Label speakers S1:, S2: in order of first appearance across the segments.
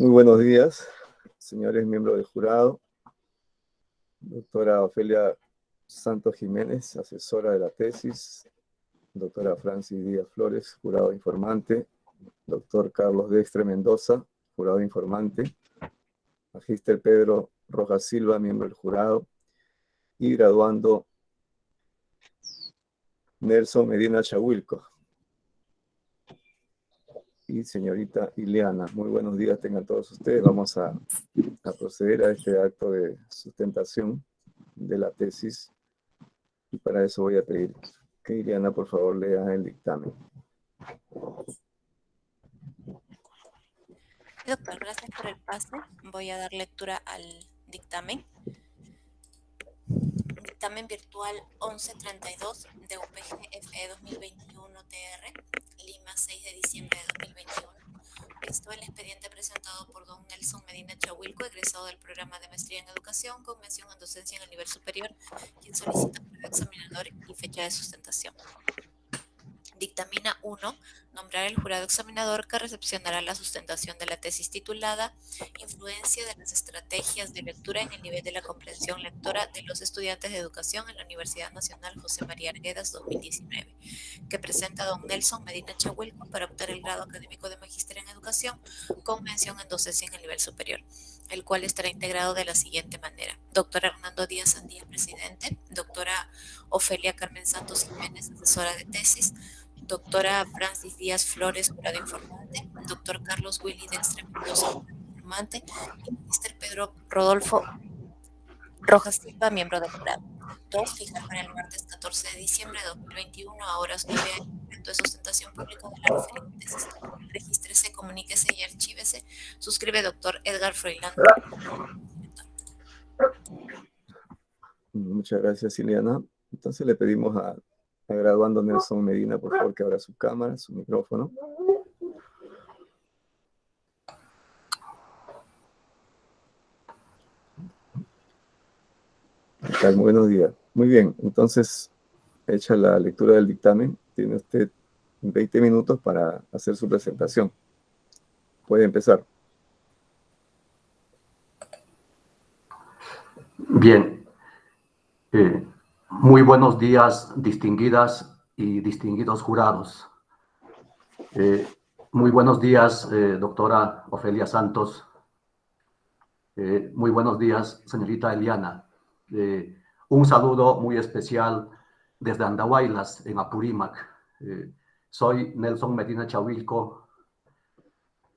S1: Muy buenos días, señores miembros del jurado. Doctora Ofelia Santos Jiménez, asesora de la tesis. Doctora Francis Díaz Flores, jurado informante. Doctor Carlos Dextre Mendoza, jurado informante. Magíster Pedro Rojas Silva, miembro del jurado. Y graduando Nelson Medina Chahuilco. Y señorita Ileana, muy buenos días tengan todos ustedes. Vamos a proceder a este acto de sustentación de la tesis. Y para eso voy a pedir que Ileana, por favor, lea el dictamen.
S2: Doctor, gracias por el pase. Voy a dar lectura al dictamen. Dictamen virtual 1132 de UPG-FE 2021-TR, Lima, 6 de diciembre de 2021. Esto es el expediente presentado por don Nelson Medina Chahuilco, egresado del programa de maestría en educación con mención en docencia en el nivel superior, quien solicita prueba examinador y fecha de sustentación. Dictamina 1. Nombrar el jurado examinador que recepcionará la sustentación de la tesis titulada Influencia de las estrategias de lectura en el nivel de la comprensión lectora de los estudiantes de educación en la Universidad Nacional José María Arguedas 2019, que presenta don Nelson Medina Chahuilco para optar el grado académico de Magíster en Educación con mención en docencia en el nivel superior, el cual estará integrado de la siguiente manera: doctor Hernando Díaz Andía, presidente; doctora Ofelia Carmen Santos Jiménez, asesora de tesis; doctora Francis Díaz Flores, jurado informante; doctor Carlos Willy Dextre Mendoza, jurado informante; y magíster Pedro Rodolfo Rojas Silva, miembro del jurado. 2. Fijar para el martes 14 de diciembre de 2021 a horas 9 a.m. el evento de sustentación pública de la referida tesis. Regístrese, comuníquese y archívese. Suscribe doctor Edgar Froilán.
S1: Muchas gracias, Ileana. Entonces le pedimos a graduando Nelson Medina, por favor, que abra su cámara, su micrófono. ¿Qué tal? Muy buenos días. Muy bien, entonces, hecha la lectura del dictamen, tiene usted 20 minutos para hacer su presentación. Puede empezar.
S3: Bien. Muy buenos días, distinguidas y distinguidos jurados. Muy buenos días, doctora Ofelia Santos. Muy buenos días, señorita Eliana. Un saludo muy especial desde Andahuaylas, en Apurímac. Soy Nelson Medina Chahuilco,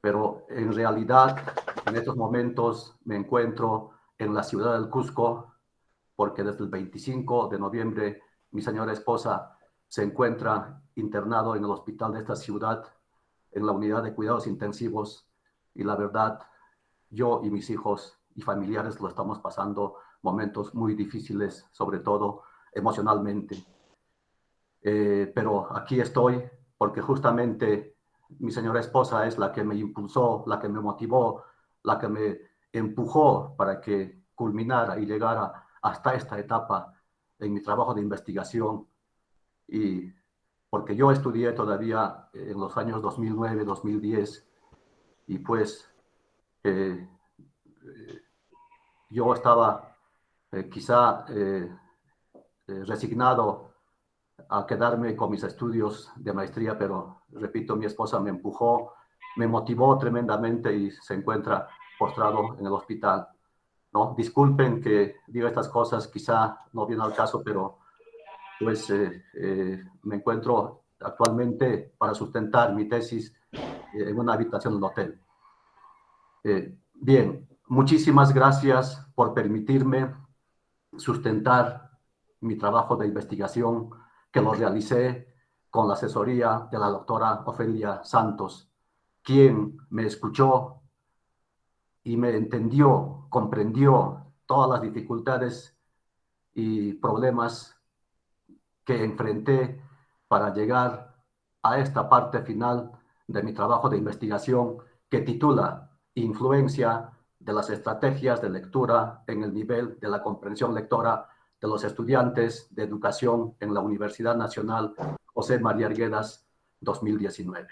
S3: pero en realidad en estos momentos me encuentro en la ciudad del Cusco, porque desde el 25 de noviembre mi señora esposa se encuentra internado en el hospital de esta ciudad, en la unidad de cuidados intensivos, y la verdad, yo y mis hijos y familiares lo estamos pasando momentos muy difíciles, sobre todo emocionalmente. Pero aquí estoy porque justamente mi señora esposa es la que me impulsó, la que me motivó, la que me empujó para que culminara y llegara hasta esta etapa en mi trabajo de investigación. Y porque yo estudié todavía en los años 2009, 2010, y pues yo estaba quizá resignado a quedarme con mis estudios de maestría, pero repito, mi esposa me empujó, me motivó tremendamente y se encuentra postrado en el hospital, ¿no? Disculpen que diga estas cosas, quizá no viene al caso, pero pues me encuentro actualmente para sustentar mi tesis en una habitación del hotel. Bien, muchísimas gracias por permitirme sustentar mi trabajo de investigación, que lo realicé con la asesoría de la doctora Ofelia Santos, quien me escuchó y me entendió, comprendió todas las dificultades y problemas que enfrenté para llegar a esta parte final de mi trabajo de investigación, que titula Influencia de las estrategias de lectura en el nivel de la comprensión lectora de los estudiantes de educación en la Universidad Nacional José María Arguedas 2019.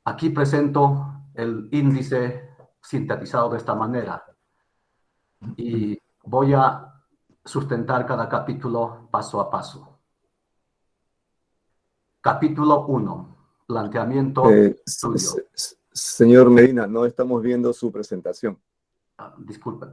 S3: Aquí presento el índice sintetizado de esta manera y voy a sustentar cada capítulo paso a paso. Capítulo 1. Planteamiento de estudio.
S1: Señor Medina, no estamos viendo su presentación.
S3: Disculpe.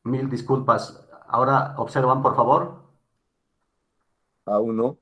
S3: Mil disculpas. Ahora observan, por favor.
S1: Aún no.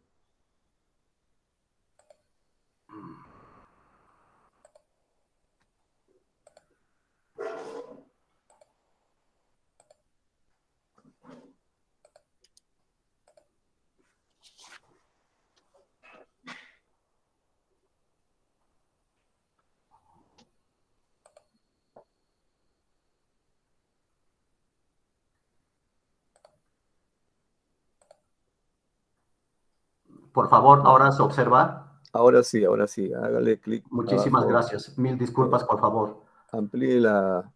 S3: Por favor, ahora se observa.
S1: Ahora sí, hágale clic
S3: Muchísimas
S1: abajo.
S3: gracias. Mil disculpas, por favor.
S1: Amplíe la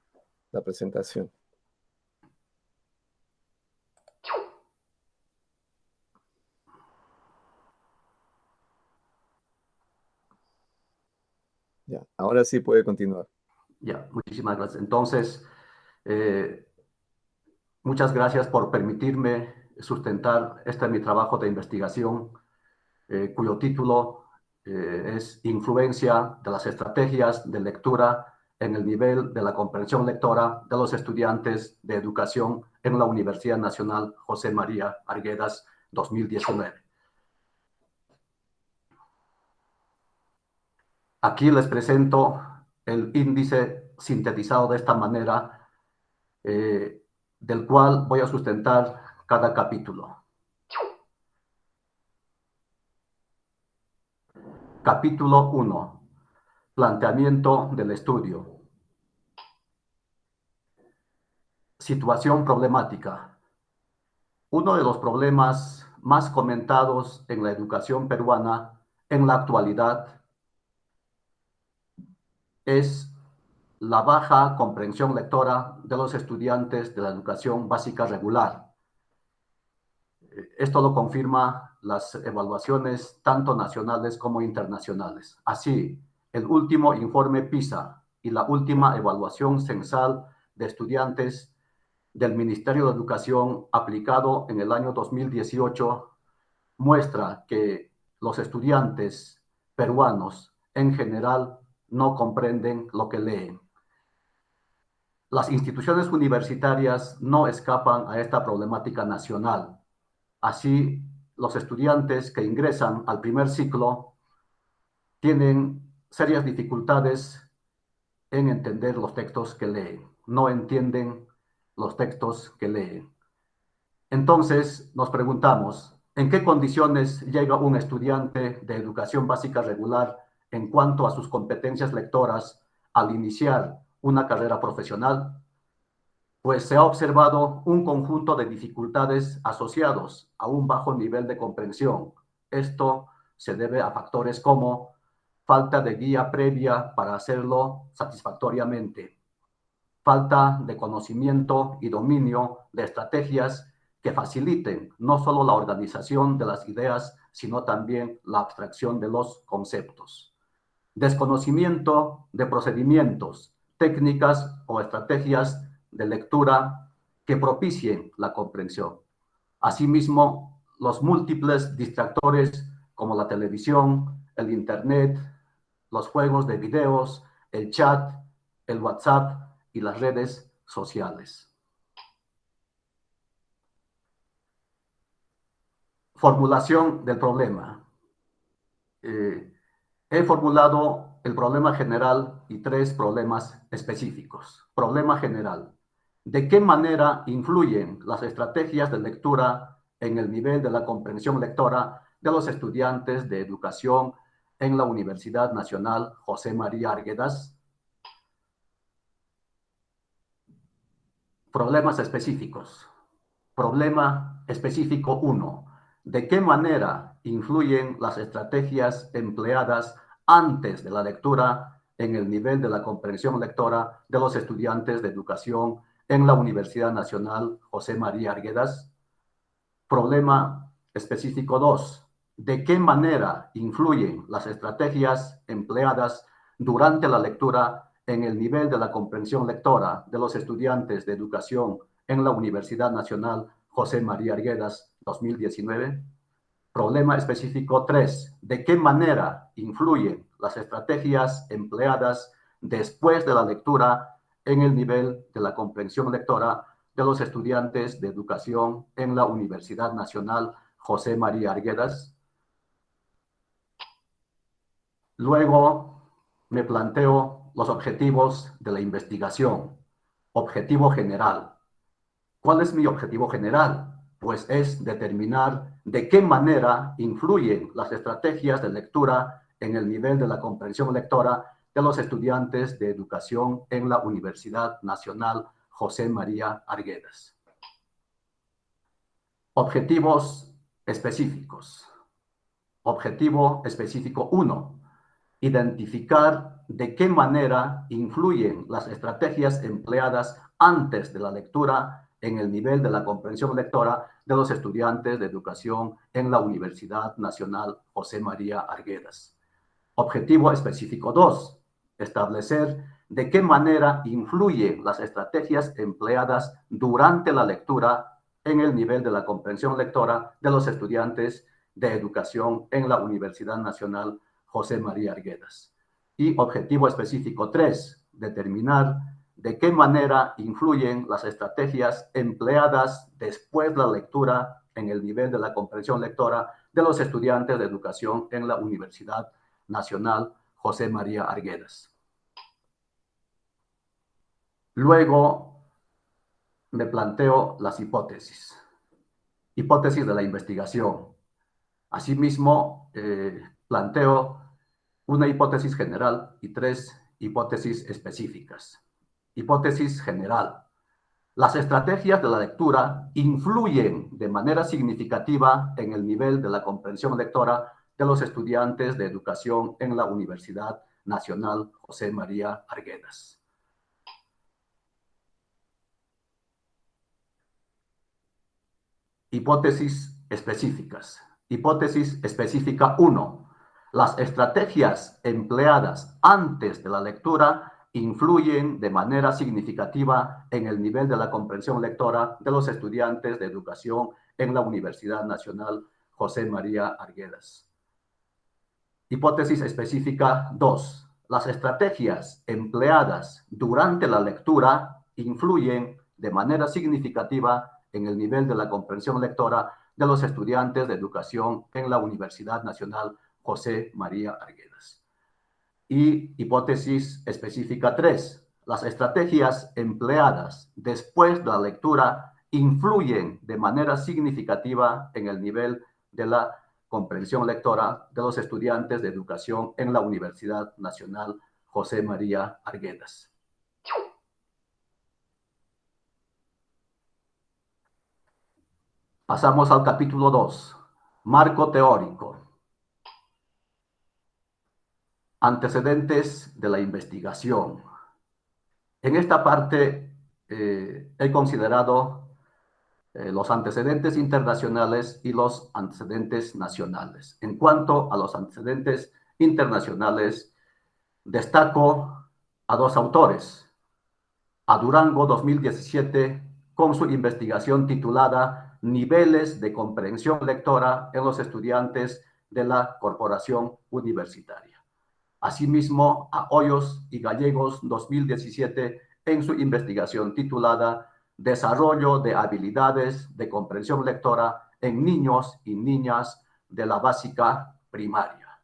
S1: presentación. Ya, ahora sí puede continuar.
S3: Ya, muchísimas gracias. Entonces, muchas gracias por permitirme sustentar mi trabajo de investigación, cuyo título es Influencia de las estrategias de lectura en el nivel de la comprensión lectora de los estudiantes de educación en la Universidad Nacional José María Arguedas 2019. Aquí les presento el índice sintetizado de esta manera, del cual voy a sustentar cada capítulo. Capítulo 1. Planteamiento del estudio. Situación problemática. Uno de los problemas más comentados en la educación peruana en la actualidad es la baja comprensión lectora de los estudiantes de la educación básica regular. Esto lo confirma las evaluaciones tanto nacionales como internacionales. Así, el último informe PISA y la última evaluación censal de estudiantes del Ministerio de Educación aplicado en el año 2018 muestra que los estudiantes peruanos en general no comprenden lo que leen. Las instituciones universitarias no escapan a esta problemática nacional. Así, los estudiantes que ingresan al primer ciclo tienen serias dificultades en entender los textos que leen. No entienden los textos que leen. Entonces, nos preguntamos, ¿en qué condiciones llega un estudiante de educación básica regular en cuanto a sus competencias lectoras al iniciar una carrera profesional? Pues se ha observado un conjunto de dificultades asociados a un bajo nivel de comprensión. Esto se debe a factores como falta de guía previa para hacerlo satisfactoriamente, falta de conocimiento y dominio de estrategias que faciliten no solo la organización de las ideas, sino también la abstracción de los conceptos. Desconocimiento de procedimientos, técnicas o estrategias de lectura que propicien la comprensión. Asimismo, los múltiples distractores como la televisión, el internet, los juegos de videos, el chat, el WhatsApp y las redes sociales. Formulación del problema. He formulado el problema general y tres problemas específicos. Problema general. ¿De qué manera influyen las estrategias de lectura en el nivel de la comprensión lectora de los estudiantes de educación en la Universidad Nacional José María Arguedas? Problemas específicos. Problema específico 1. ¿De qué manera influyen las estrategias empleadas antes de la lectura en el nivel de la comprensión lectora de los estudiantes de educación en la Universidad Nacional José María Arguedas? Problema específico 2. ¿De qué manera influyen las estrategias empleadas durante la lectura en el nivel de la comprensión lectora de los estudiantes de educación en la Universidad Nacional José María Arguedas 2019? Problema específico 3. ¿De qué manera influyen las estrategias empleadas después de la lectura en el nivel de la comprensión lectora de los estudiantes de educación en la Universidad Nacional José María Arguedas? Luego me planteo los objetivos de la investigación. Objetivo general. ¿Cuál es mi objetivo general? Pues es determinar de qué manera influyen las estrategias de lectura en el nivel de la comprensión lectora de los estudiantes de educación en la Universidad Nacional José María Arguedas. Objetivos específicos. Objetivo específico 1. Identificar de qué manera influyen las estrategias empleadas antes de la lectura en el nivel de la comprensión lectora de los estudiantes de educación en la Universidad Nacional José María Arguedas. Objetivo específico 2. Establecer de qué manera influyen las estrategias empleadas durante la lectura en el nivel de la comprensión lectora de los estudiantes de educación en la Universidad Nacional José María Arguedas. Y objetivo específico 3, determinar de qué manera influyen las estrategias empleadas después de la lectura en el nivel de la comprensión lectora de los estudiantes de educación en la Universidad Nacional José María Arguedas. Luego me planteo las hipótesis. Hipótesis de la investigación. Asimismo, planteo una hipótesis general y 3 hipótesis específicas. Hipótesis general. Las estrategias de la lectura influyen de manera significativa en el nivel de la comprensión lectora de los estudiantes de educación en la Universidad Nacional José María Arguedas. Hipótesis específicas. Hipótesis específica 1. Las estrategias empleadas antes de la lectura influyen de manera significativa en el nivel de la comprensión lectora de los estudiantes de educación en la Universidad Nacional José María Arguedas. Hipótesis específica 2. Las estrategias empleadas durante la lectura influyen de manera significativa en el nivel de la comprensión lectora de los estudiantes de educación en la Universidad Nacional José María Arguedas. Y hipótesis específica 3. Las estrategias empleadas después de la lectura influyen de manera significativa en el nivel de la comprensión lectora de los estudiantes de educación en la Universidad Nacional José María Arguedas. Pasamos al capítulo 2, marco teórico. Antecedentes de la investigación. En esta parte he considerado los antecedentes internacionales y los antecedentes nacionales. En cuanto a los antecedentes internacionales, destaco a 2 autores. A Durango 2017 con su investigación titulada Niveles de comprensión lectora en los estudiantes de la Corporación Universitaria. Asimismo, a Hoyos y Gallegos 2017 en su investigación titulada Desarrollo de habilidades de comprensión lectora en niños y niñas de la básica primaria.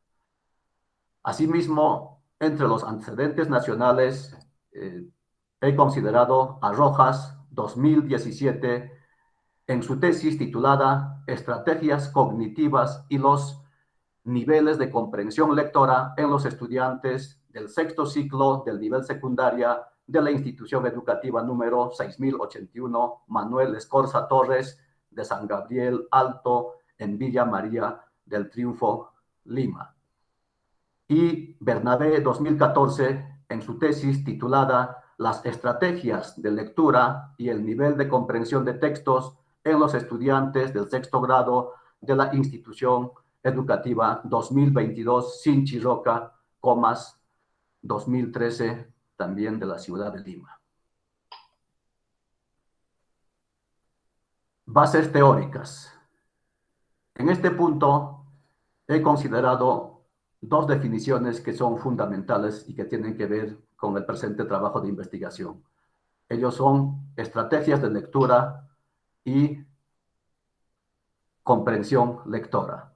S3: Asimismo, entre los antecedentes nacionales, he considerado a Rojas 2017 en su tesis titulada Estrategias cognitivas y los niveles de comprensión lectora en los estudiantes del 6º ciclo del nivel secundaria de la institución educativa número 6081 Manuel Escorza Torres de San Gabriel Alto en Villa María del Triunfo, Lima. Y Bernabé 2014 en su tesis titulada Las estrategias de lectura y el nivel de comprensión de textos en los estudiantes del sexto grado de la institución educativa 2022 Sinchi Roca, 2013, también de la ciudad de Lima. Bases teóricas. En este punto he considerado dos definiciones que son fundamentales y que tienen que ver con el presente trabajo de investigación. Ellos son estrategias de lectura y comprensión lectora.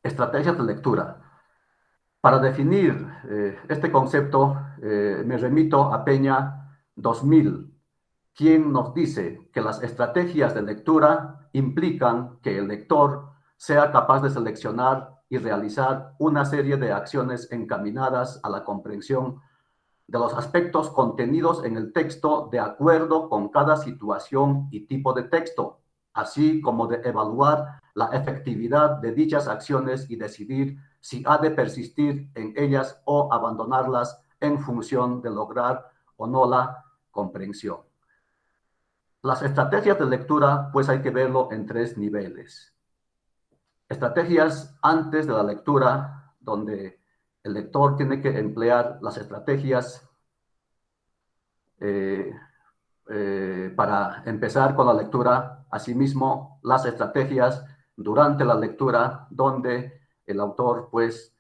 S3: Estrategias de lectura. Para definir este concepto, me remito a Peña 2000, quien nos dice que las estrategias de lectura implican que el lector sea capaz de seleccionar y realizar una serie de acciones encaminadas a la comprensión de los aspectos contenidos en el texto de acuerdo con cada situación y tipo de texto, así como de evaluar la efectividad de dichas acciones y decidir si ha de persistir en ellas o abandonarlas en función de lograr o no la comprensión. Las estrategias de lectura, pues hay que verlo en tres niveles. Estrategias antes de la lectura, donde el lector tiene que emplear las estrategias para empezar con la lectura. Asimismo, las estrategias durante la lectura, donde el autor, pues,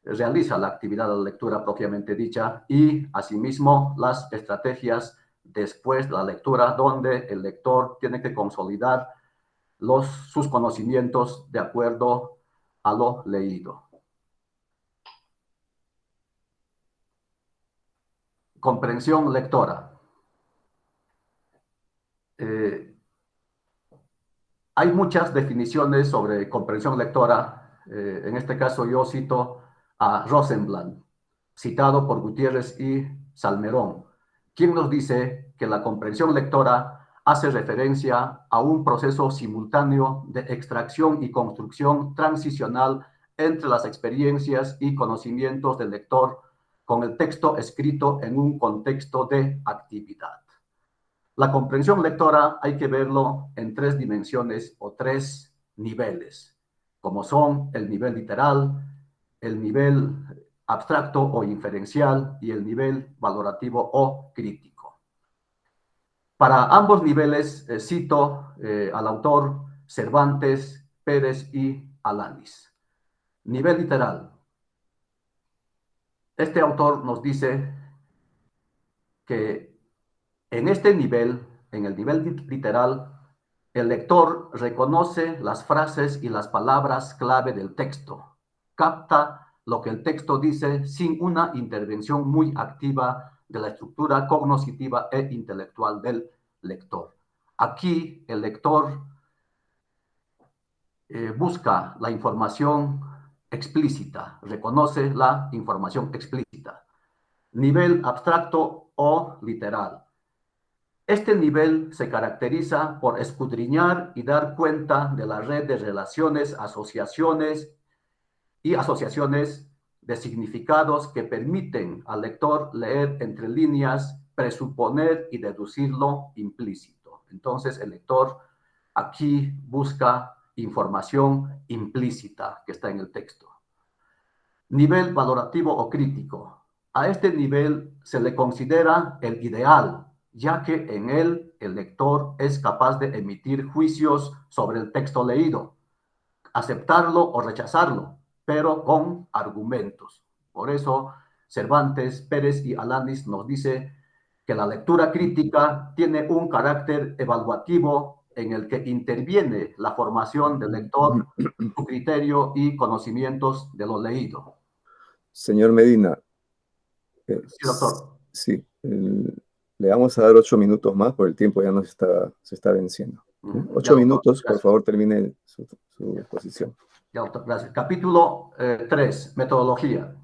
S3: realiza la actividad de la lectura propiamente dicha, y asimismo las estrategias después de la lectura, donde el lector tiene que consolidar sus conocimientos de acuerdo a lo leído. Comprensión lectora. Hay muchas definiciones sobre comprensión lectora. En este caso yo cito a Rosenblatt, citado por Gutiérrez y Salmerón, quien nos dice que la comprensión lectora hace referencia a un proceso simultáneo de extracción y construcción transicional entre las experiencias y conocimientos del lector con el texto escrito en un contexto de actividad. La comprensión lectora hay que verlo en tres dimensiones o tres niveles, como son el nivel literal, el nivel abstracto o inferencial y el nivel valorativo o crítico. Para ambos niveles cito al autor Cervantes, Pérez y Alanis. Nivel literal. Este autor nos dice que en este nivel, en el nivel literal, el lector reconoce las frases y las palabras clave del texto, capta lo que el texto dice sin una intervención muy activa de la estructura cognitiva e intelectual del lector. Aquí el lector busca la información explícita, reconoce la información explícita. Nivel abstracto o literal. Este nivel se caracteriza por escudriñar y dar cuenta de la red de relaciones, asociaciones de significados que permiten al lector leer entre líneas, presuponer y deducir lo implícito. Entonces, el lector aquí busca información implícita que está en el texto. Nivel valorativo o crítico. A este nivel se le considera el ideal, ya que en él el lector es capaz de emitir juicios sobre el texto leído, aceptarlo o rechazarlo, pero con argumentos. Por eso Cervantes, Pérez y Alanis nos dice que la lectura crítica tiene un carácter evaluativo en el que interviene la formación del lector, su criterio y conocimientos de lo leído.
S1: Señor Medina.
S3: Sí, doctor.
S1: Sí, le vamos a dar 8 minutos más, porque el tiempo ya se está venciendo. 8
S3: Ya, doctor,
S1: minutos, por
S3: gracias.
S1: favor, termine su exposición.
S3: Ya, doctor, gracias. Capítulo 3, metodología.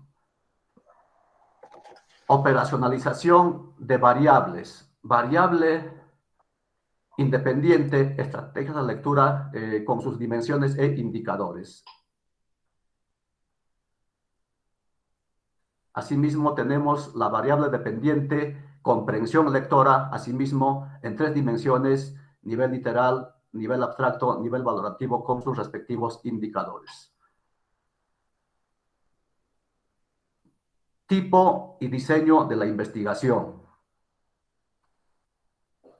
S3: Operacionalización de variables. Variable independiente, estrategias de lectura con sus dimensiones e indicadores. Asimismo, tenemos la variable dependiente, comprensión lectora, asimismo, en 3 dimensiones, nivel literal, nivel abstracto, nivel valorativo, con sus respectivos indicadores. Tipo y diseño de la investigación.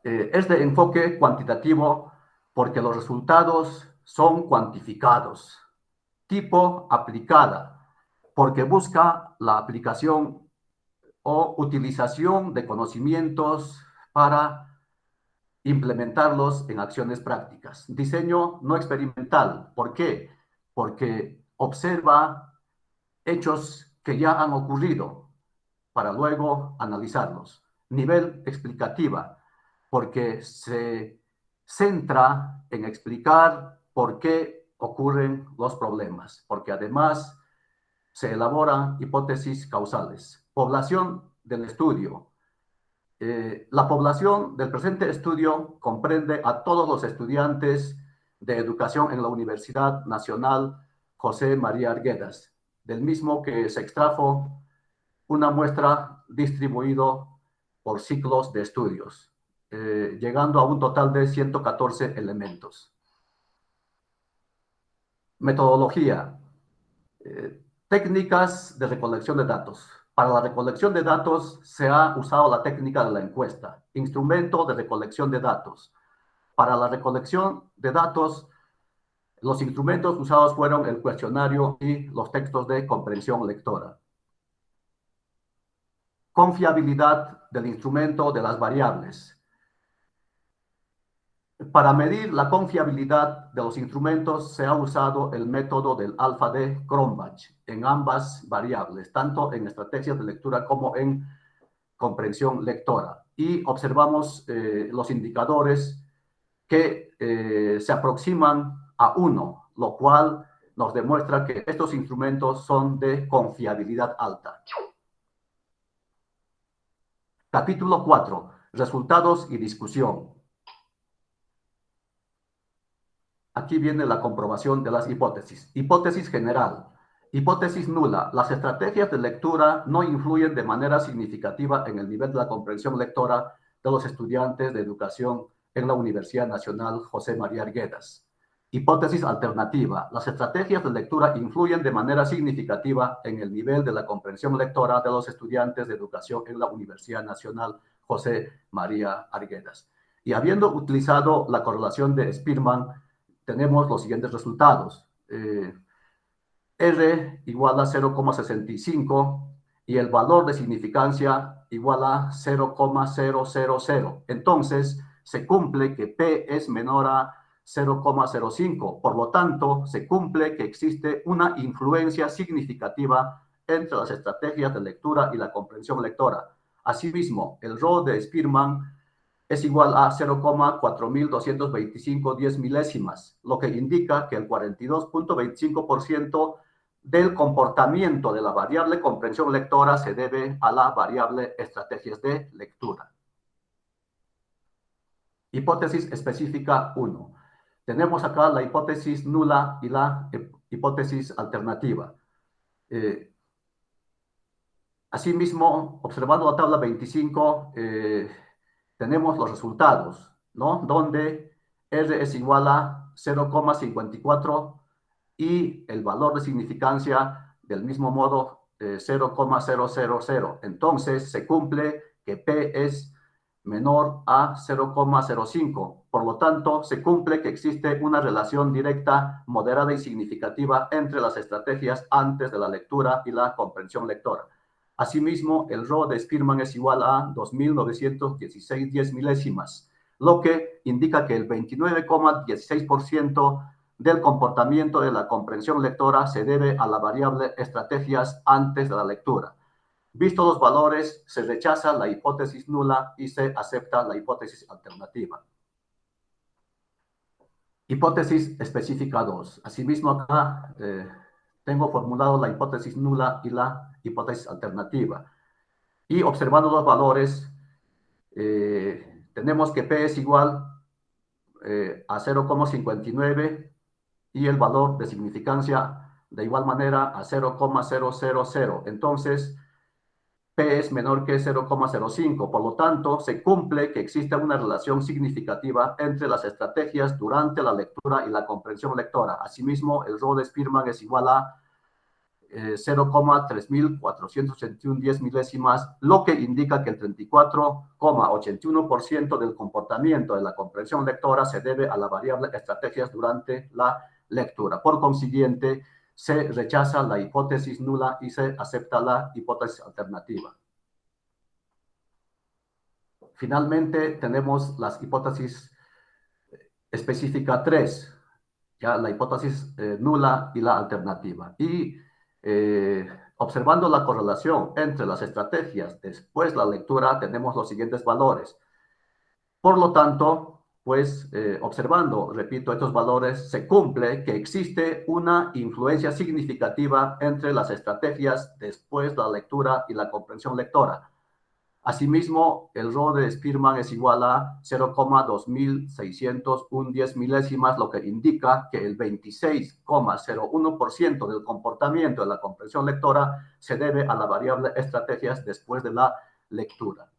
S3: Es de enfoque cuantitativo porque los resultados son cuantificados. Tipo aplicada, porque busca la aplicación o utilización de conocimientos para implementarlos en acciones prácticas. Diseño no experimental. ¿Por qué? Porque observa hechos que ya han ocurrido para luego analizarlos. Nivel explicativa, porque se centra en explicar por qué ocurren los problemas, porque además se elaboran hipótesis causales. Población del estudio. La población del presente estudio comprende a todos los estudiantes de educación en la Universidad Nacional José María Arguedas, del mismo que se extrajo una muestra distribuido por ciclos de estudios, llegando a un total de 114 elementos. Metodología. Técnicas de recolección de datos. Para la recolección de datos se ha usado la técnica de la encuesta. Instrumento de recolección de datos. Para la recolección de datos, los instrumentos usados fueron el cuestionario y los textos de comprensión lectora. Confiabilidad del instrumento de las variables. Para medir la confiabilidad de los instrumentos se ha usado el método del alfa de Cronbach en ambas variables, tanto en estrategias de lectura como en comprensión lectora. Y observamos los indicadores que se aproximan a 1, lo cual nos demuestra que estos instrumentos son de confiabilidad alta. Capítulo 4. Resultados y discusión. Aquí viene la comprobación de las hipótesis. Hipótesis general. Hipótesis nula. Las estrategias de lectura no influyen de manera significativa en el nivel de la comprensión lectora de los estudiantes de educación en la Universidad Nacional José María Arguedas. Hipótesis alternativa. Las estrategias de lectura influyen de manera significativa en el nivel de la comprensión lectora de los estudiantes de educación en la Universidad Nacional José María Arguedas. Y habiendo utilizado la correlación de Spearman, tenemos los siguientes resultados. R igual a 0,65 y el valor de significancia igual a 0,000. Entonces, se cumple que P es menor a 0,05. Por lo tanto, se cumple que existe una influencia significativa entre las estrategias de lectura y la comprensión lectora. Asimismo, el rho de Spearman es igual a 0,4225 10 milésimas, lo que indica que el 42.25% del comportamiento de la variable comprensión lectora se debe a la variable estrategias de lectura. Hipótesis específica 1. Tenemos acá la hipótesis nula y la hipótesis alternativa. Asimismo, observando la tabla 25, tenemos los resultados, ¿no? Donde R es igual a 0,54 y el valor de significancia del mismo modo 0,000. Entonces, se cumple que P es menor a 0,05. Por lo tanto, se cumple que existe una relación directa, moderada y significativa entre las estrategias antes de la lectura y la comprensión lectora. Asimismo, el rho de Spearman es igual a 2.916 10 milésimas, lo que indica que el 29,16% del comportamiento de la comprensión lectora se debe a la variable estrategias antes de la lectura. Vistos los valores, se rechaza la hipótesis nula y se acepta la hipótesis alternativa. Hipótesis específica 2. Asimismo, acá tengo formulado la hipótesis nula y la hipótesis alternativa. Y observando los valores, tenemos que P es igual a 0,59 y el valor de significancia de igual manera a 0,000. Entonces, P es menor que 0,05. Por lo tanto, se cumple que existe una relación significativa entre las estrategias durante la lectura y la comprensión lectora. Asimismo, el rho de Spearman es igual a 0,3481 10 milésimas, lo que indica que el 34,81% del comportamiento de la comprensión lectora se debe a la variable estrategias durante la lectura. Por consiguiente, se rechaza la hipótesis nula y se acepta la hipótesis alternativa. Finalmente, tenemos las hipótesis específica 3, ya la hipótesis nula y la alternativa. Y observando la correlación entre las estrategias después de la lectura, tenemos los siguientes valores. Por lo tanto, pues observando, repito, estos valores, se cumple que existe una influencia significativa entre las estrategias después de la lectura y la comprensión lectora. Asimismo, el rho de Spearman es igual a 0,2601 10 milésimas, lo que indica que el 26,01% del comportamiento de la comprensión lectora se debe a la variable estrategias después de la lectura.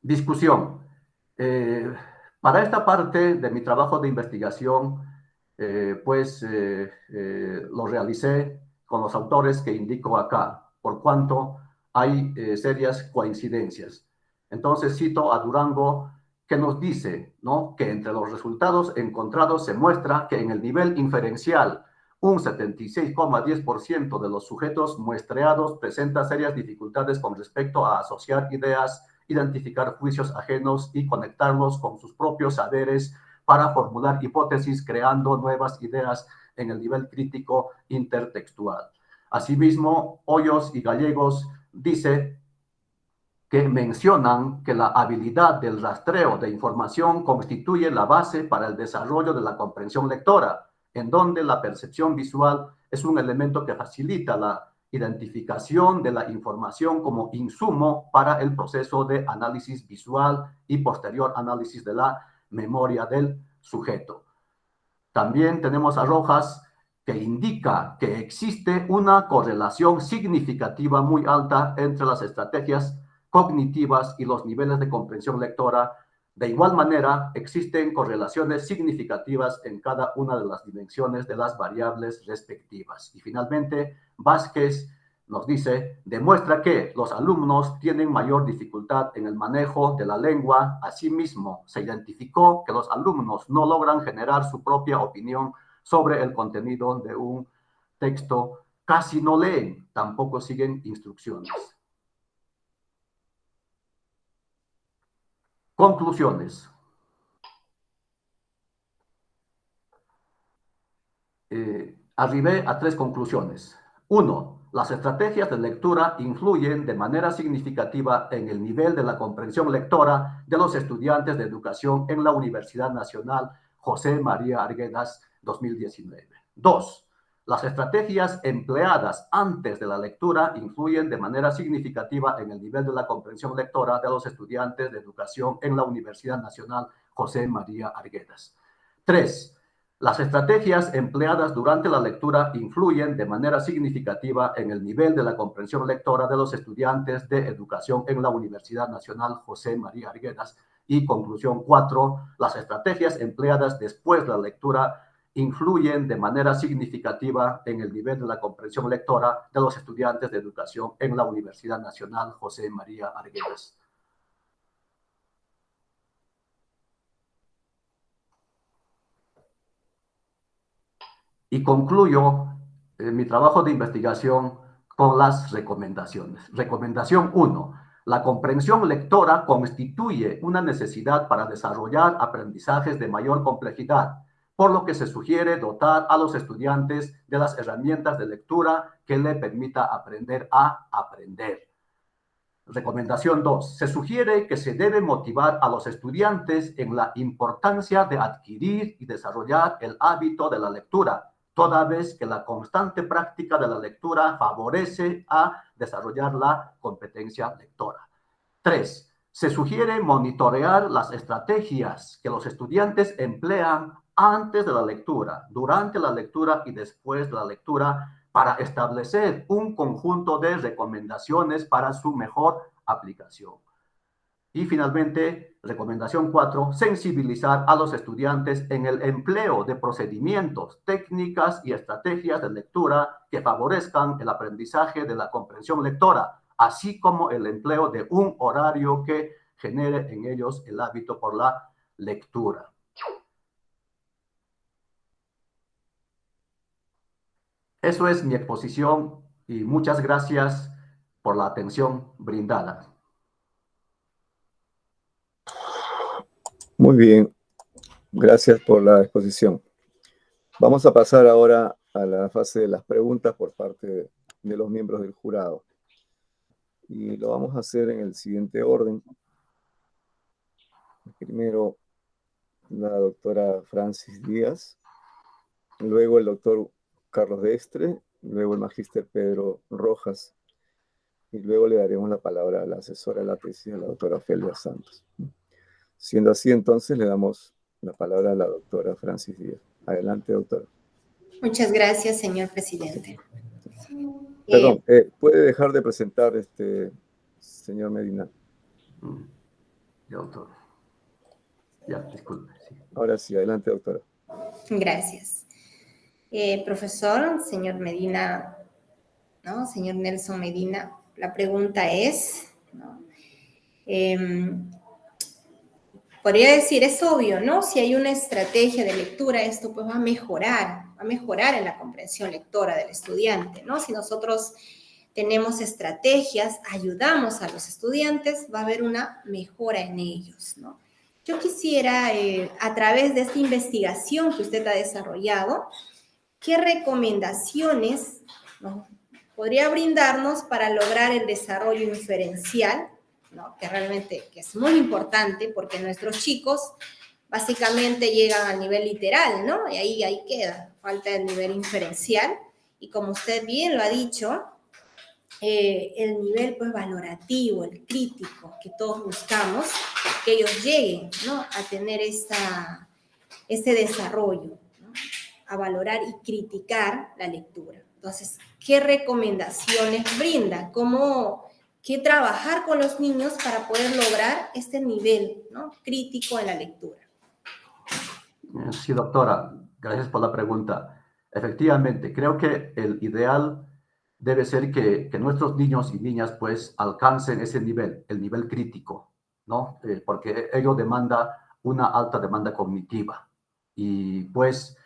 S3: Discusión. Para esta parte de mi trabajo de investigación, lo realicé con los autores que indico acá, por cuanto hay serias coincidencias. Entonces cito a Durango, que nos dice, ¿no?, que entre los resultados encontrados se muestra que en el nivel inferencial, un 76,10% de los sujetos muestreados presenta serias dificultades con respecto a asociar ideas, identificar juicios ajenos y conectarlos con sus propios saberes para formular hipótesis, creando nuevas ideas en el nivel crítico intertextual. Asimismo, Hoyos y Gallegos dice que mencionan que la habilidad del rastreo de información constituye la base para el desarrollo de la comprensión lectora, en donde la percepción visual es un elemento que facilita la identificación de la información como insumo para el proceso de análisis visual y posterior análisis de la memoria del sujeto. También tenemos a Rojas, que indica que existe una correlación significativa muy alta entre las estrategias cognitivas y los niveles de comprensión lectora. De igual manera, existen correlaciones significativas en cada una de las dimensiones de las variables respectivas. Y finalmente, Vázquez nos dice, demuestra que los alumnos tienen mayor dificultad en el manejo de la lengua. Asimismo, se identificó que los alumnos no logran generar su propia opinión sobre el contenido de un texto, casi no leen, tampoco siguen instrucciones. Conclusiones. Arribé a 3 conclusiones. 1. Las estrategias de lectura influyen de manera significativa en el nivel de la comprensión lectora de los estudiantes de educación en la Universidad Nacional José María Arguedas 2019. 2. Las estrategias empleadas antes de la lectura influyen de manera significativa en el nivel de la comprensión lectora de los estudiantes de educación en la Universidad Nacional José María Arguedas. 3. Las estrategias empleadas durante la lectura influyen de manera significativa en el nivel de la comprensión lectora de los estudiantes de educación en la Universidad Nacional José María Arguedas. Y conclusión 4, las estrategias empleadas después de la lectura influyen de manera significativa en el nivel de la comprensión lectora de los estudiantes de educación en la Universidad Nacional José María Arguedas. Y concluyo mi trabajo de investigación con las recomendaciones. Recomendación 1. La comprensión lectora constituye una necesidad para desarrollar aprendizajes de mayor complejidad, por lo que se sugiere dotar a los estudiantes de las herramientas de lectura que le permita aprender a aprender. Recomendación 2. Se sugiere que se debe motivar a los estudiantes en la importancia de adquirir y desarrollar el hábito de la lectura, toda vez que la constante práctica de la lectura favorece a desarrollar la competencia lectora. 3. Se sugiere monitorear las estrategias que los estudiantes emplean antes de la lectura, durante la lectura y después de la lectura, para establecer un conjunto de recomendaciones para su mejor aplicación. Y finalmente, recomendación 4, sensibilizar a los estudiantes en el empleo de procedimientos, técnicas y estrategias de lectura que favorezcan el aprendizaje de la comprensión lectora, así como el empleo de un horario que genere en ellos el hábito por la lectura. Eso es mi exposición y muchas gracias por la atención brindada.
S1: Muy bien, gracias por la exposición. Vamos a pasar ahora a la fase de las preguntas por parte de los miembros del jurado. Y lo vamos a hacer en el siguiente orden. Primero, la doctora Francis Díaz, luego el doctor Carlos Destre, luego el magíster Pedro Rojas, y luego le daremos la palabra a la asesora de la tesis, a la doctora Ofelia Santos. Siendo así, entonces, le damos la palabra a la doctora Francis Díaz. Adelante, doctora.
S4: Muchas gracias, señor presidente.
S1: Perdón, ¿puede dejar de presentar, señor Medina?
S3: Ya, doctor. Ya, disculpe. Sí.
S1: Ahora sí, adelante, doctora.
S4: Gracias. Profesor, señor Medina, ¿no? Señor Nelson Medina, la pregunta es, ¿no? Podría decir, es obvio, ¿no? Si hay una estrategia de lectura, esto pues va a mejorar en la comprensión lectora del estudiante, ¿no? Si nosotros tenemos estrategias, ayudamos a los estudiantes, va a haber una mejora en ellos, ¿no? Yo quisiera, a través de esta investigación que usted ha desarrollado, ¿qué recomendaciones, ¿no?, podría brindarnos para lograr el desarrollo inferencial, ¿no?, que es muy importante porque nuestros chicos básicamente llegan al nivel literal, ¿no? Y ahí queda, falta el nivel inferencial. Y como usted bien lo ha dicho, el nivel pues valorativo, el crítico que todos buscamos, que ellos lleguen, ¿no?, a tener este desarrollo, ¿no?, a valorar y criticar la lectura. Entonces, ¿qué recomendaciones brinda? ¿Qué trabajar con los niños para poder lograr este nivel, ¿no?, crítico en la lectura?
S3: Sí, doctora, gracias por la pregunta. Efectivamente, creo que el ideal debe ser que nuestros niños y niñas pues alcancen ese nivel, el nivel crítico, ¿no? Porque ello demanda una alta demanda cognitiva. Y pues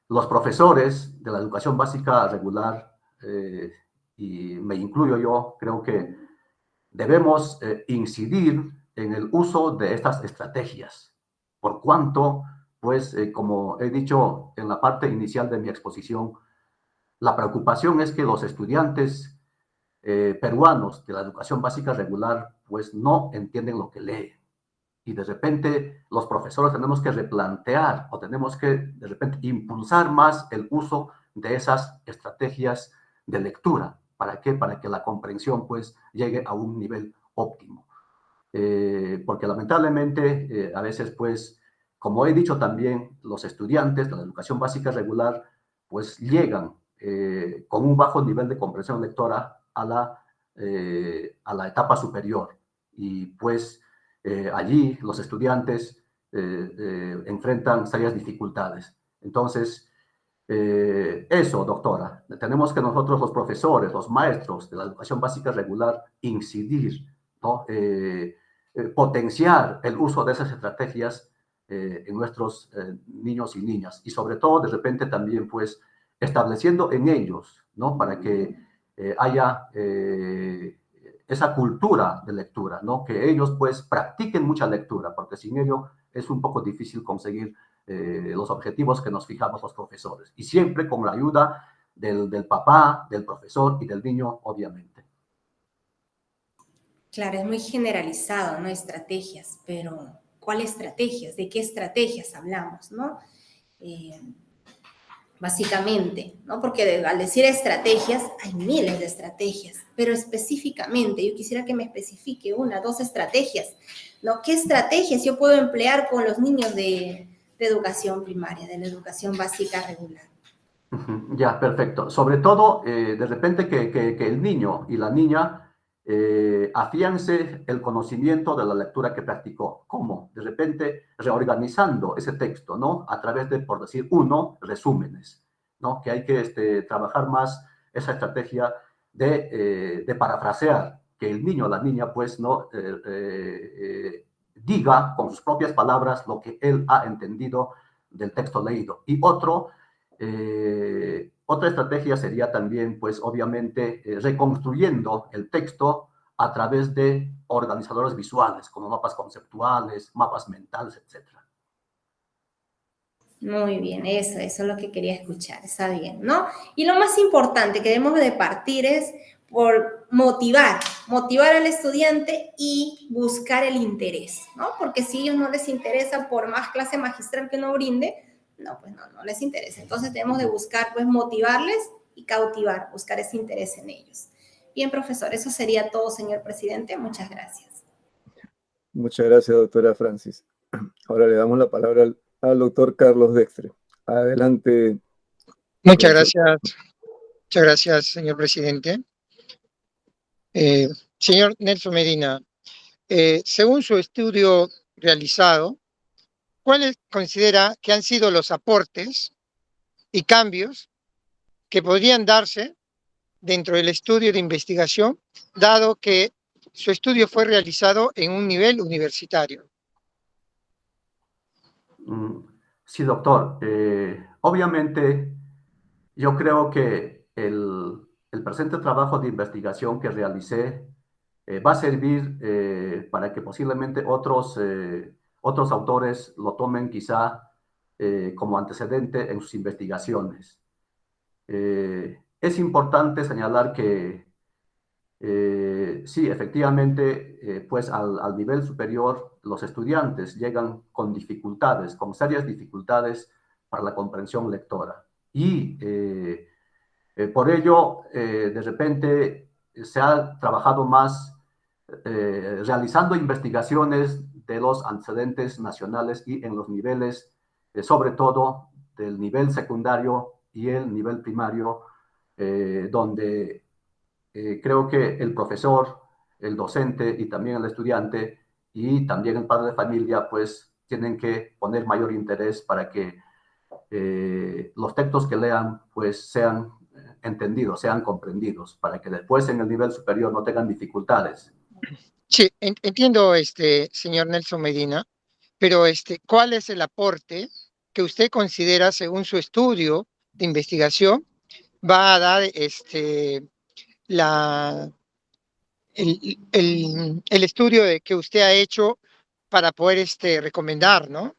S3: los profesores de la educación básica regular, y me incluyo yo, creo que debemos incidir en el uso de estas estrategias, por cuanto, pues, como he dicho en la parte inicial de mi exposición, la preocupación es que los estudiantes peruanos de la educación básica regular, pues, no entienden lo que leen. Y de repente los profesores tenemos que replantear o tenemos que de repente impulsar más el uso de esas estrategias de lectura. ¿Para qué? Para que la comprensión pues llegue a un nivel óptimo. Porque lamentablemente a veces pues, como he dicho también, los estudiantes de la educación básica regular pues llegan con un bajo nivel de comprensión lectora a la etapa superior. Y pues allí los estudiantes enfrentan serias dificultades. Entonces, eso, doctora, tenemos que nosotros los profesores, los maestros de la educación básica regular, incidir, ¿no? Potenciar el uso de esas estrategias en nuestros niños y niñas. Y sobre todo, de repente también, pues, estableciendo en ellos, ¿no?, para que haya esa cultura de lectura, ¿no?, que ellos, pues, practiquen mucha lectura, porque sin ello es un poco difícil conseguir los objetivos que nos fijamos los profesores. Y siempre con la ayuda del papá, del profesor y del niño, obviamente.
S4: Claro, es muy generalizado, ¿no? Estrategias, pero ¿cuáles estrategias? ¿De qué estrategias hablamos, no? Eh, Básicamente, ¿no? Porque al decir estrategias, hay miles de estrategias, pero específicamente, yo quisiera que me especifique una, dos estrategias, ¿no? ¿Qué estrategias yo puedo emplear con los niños de educación primaria, de la educación básica regular?
S3: Ya, perfecto. Sobre todo, de repente que el niño y la niña afiance el conocimiento de la lectura que practicó. ¿Cómo? De repente reorganizando ese texto, ¿no? A través de, por decir uno, resúmenes, ¿no? Que hay que trabajar más esa estrategia de parafrasear, que el niño o la niña, pues, ¿no? Diga con sus propias palabras lo que él ha entendido del texto leído. Y otra estrategia sería también, pues obviamente, reconstruyendo el texto a través de organizadores visuales, como mapas conceptuales, mapas mentales, etc.
S4: Muy bien, eso es lo que quería escuchar, está bien, ¿no? Y lo más importante que debemos de partir es por motivar al estudiante y buscar el interés, ¿no? Porque si a ellos no les interesa, por más clase magistral que uno brinde, no, pues no les interesa. Entonces tenemos de buscar, pues, motivarles y cautivar, buscar ese interés en ellos. Bien, profesor, eso sería todo, señor presidente. Muchas gracias.
S1: Muchas gracias, doctora Francis. Ahora le damos la palabra al doctor Carlos Dextre. Adelante.
S5: Muchas
S1: profesor.
S5: gracias, señor presidente. Señor Nelson Medina, según su estudio realizado, ¿cuáles considera que han sido los aportes y cambios que podrían darse dentro del estudio de investigación, dado que su estudio fue realizado en un nivel universitario?
S3: Sí, doctor. Obviamente, yo creo que el presente trabajo de investigación que realicé va a servir para que posiblemente otros autores lo tomen quizá como antecedente en sus investigaciones. Es importante señalar que sí, efectivamente, pues al nivel superior los estudiantes llegan con dificultades, con serias dificultades para la comprensión lectora. Y por ello, de repente, se ha trabajado más realizando investigaciones de los antecedentes nacionales y en los niveles, sobre todo del nivel secundario y el nivel primario, donde creo que el profesor, el docente y también el estudiante y también el padre de familia, pues tienen que poner mayor interés para que los textos que lean pues sean entendidos, sean comprendidos, para que después en el nivel superior no tengan dificultades.
S5: Sí, entiendo, señor Nelson Medina, pero ¿cuál es el aporte que usted considera, según su estudio de investigación, va a dar la, el estudio que usted ha hecho para poder recomendar, ¿no?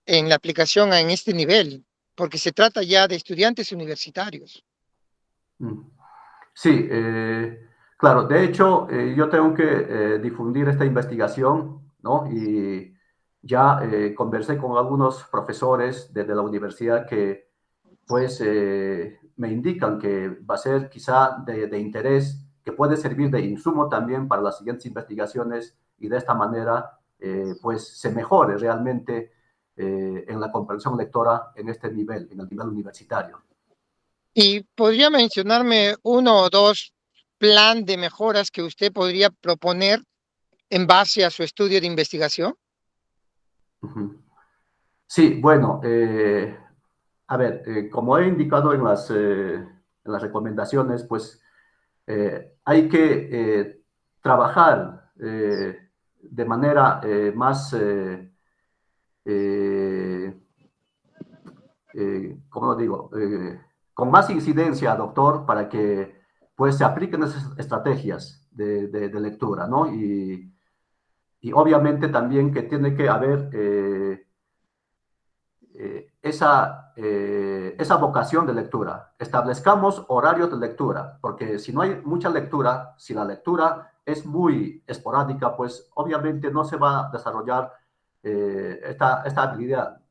S5: En la aplicación en este nivel, porque se trata ya de estudiantes universitarios.
S3: Sí, claro. De hecho, yo tengo que difundir esta investigación, ¿no? Y ya conversé con algunos profesores desde la universidad que, pues, me indican que va a ser quizá de interés, que puede servir de insumo también para las siguientes investigaciones y de esta manera, pues, se mejore realmente en la comprensión lectora en este nivel, en el nivel universitario.
S5: ¿Y podría mencionarme uno o dos plan de mejoras que usted podría proponer en base a su estudio de investigación?
S3: Sí, bueno, a ver, como he indicado en las recomendaciones, pues hay que trabajar de manera más, ¿cómo lo digo? Con más incidencia, doctor, para que pues se apliquen esas estrategias de lectura, ¿no? Y obviamente también que tiene que haber esa esa vocación de lectura. Establezcamos horarios de lectura, porque si no hay mucha lectura, si la lectura es muy esporádica, pues obviamente no se va a desarrollar esta habilidad,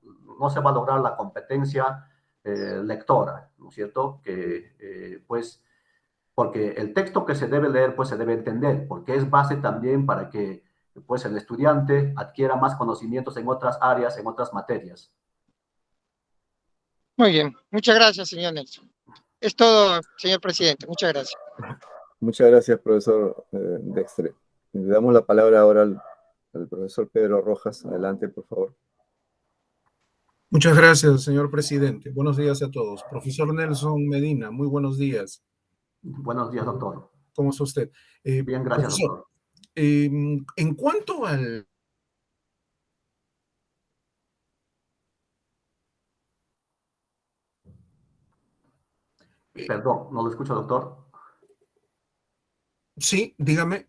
S3: no se va a lograr la competencia lectora, ¿no es cierto? Pues, porque el texto que se debe leer, pues se debe entender, porque es base también para que pues, el estudiante adquiera más conocimientos en otras áreas, en otras materias.
S5: Muy bien, muchas gracias, señor Nelson. Es todo, señor presidente. Muchas gracias.
S1: Muchas gracias, profesor Dextre. Le damos la palabra ahora al profesor Pedro Rojas. Adelante, por favor.
S6: Muchas gracias, señor presidente. Buenos días a todos. Profesor Nelson Medina, muy buenos días.
S3: Buenos días, doctor.
S6: ¿Cómo está usted?
S3: Bien, gracias,
S6: profesor,
S3: doctor.
S6: En cuanto al...
S3: Perdón, no lo escucho, doctor.
S6: Sí, dígame.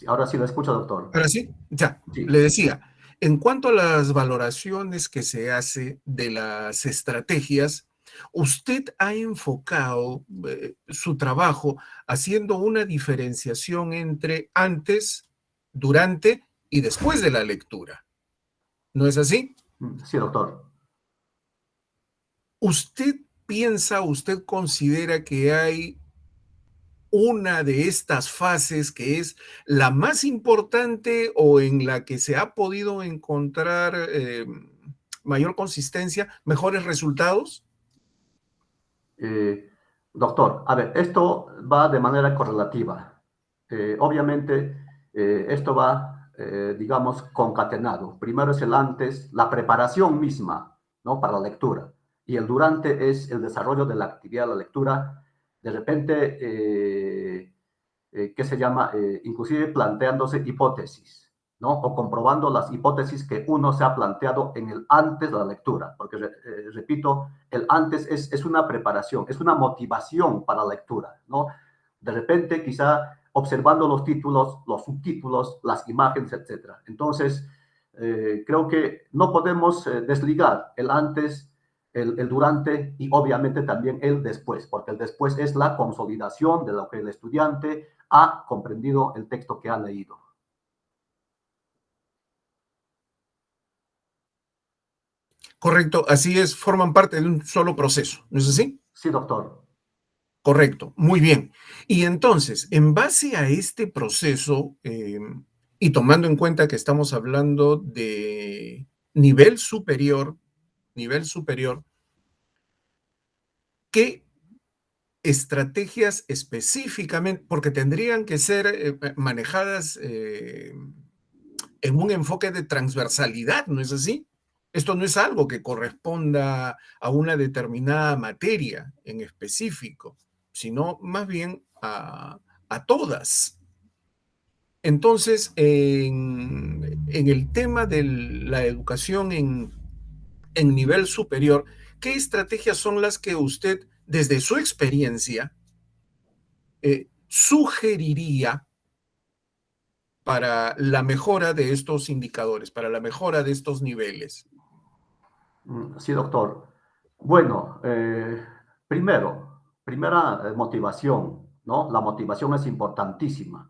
S3: Ahora sí lo escucho, doctor.
S6: Ahora sí, ya,
S3: Sí.
S6: le decía, en cuanto a las valoraciones que se hace de las estrategias, usted ha enfocado su trabajo haciendo una diferenciación entre antes, durante y después de la lectura. ¿No es así?
S3: Sí, doctor.
S6: ¿Usted piensa, usted considera que hay una de estas fases que es la más importante o en la que se ha podido encontrar mayor consistencia, mejores resultados?
S3: Doctor, a ver, esto va de manera correlativa. Obviamente, esto va, digamos, concatenado. Primero es el antes, la preparación misma, ¿no? Para la lectura. Y el durante es el desarrollo de la actividad de la lectura. De repente, ¿qué se llama? Inclusive planteándose hipótesis, ¿no? O comprobando las hipótesis que uno se ha planteado en el antes de la lectura. Porque, repito, el antes es una preparación, es una motivación para la lectura, ¿no? De repente, quizá observando los títulos, los subtítulos, las imágenes, etc. Entonces, creo que no podemos desligar el antes, el durante y obviamente también el después, porque el después es la consolidación de lo que el estudiante ha comprendido el texto que ha leído.
S6: Correcto, así es, forman parte de un solo proceso, ¿no es así?
S3: Sí, doctor.
S6: Correcto, muy bien. Y entonces, en base a este proceso, y tomando en cuenta que estamos hablando de nivel superior, ¿qué estrategias específicamente, porque tendrían que ser manejadas en un enfoque de transversalidad, ¿no es así? Esto no es algo que corresponda a una determinada materia en específico, sino más bien a todas. Entonces, en el tema de la educación en nivel superior, ¿qué estrategias son las que usted, desde su experiencia, sugeriría para la mejora de estos indicadores, para la mejora de estos niveles?
S3: Sí, doctor. Bueno, primera motivación, ¿no? La motivación es importantísima.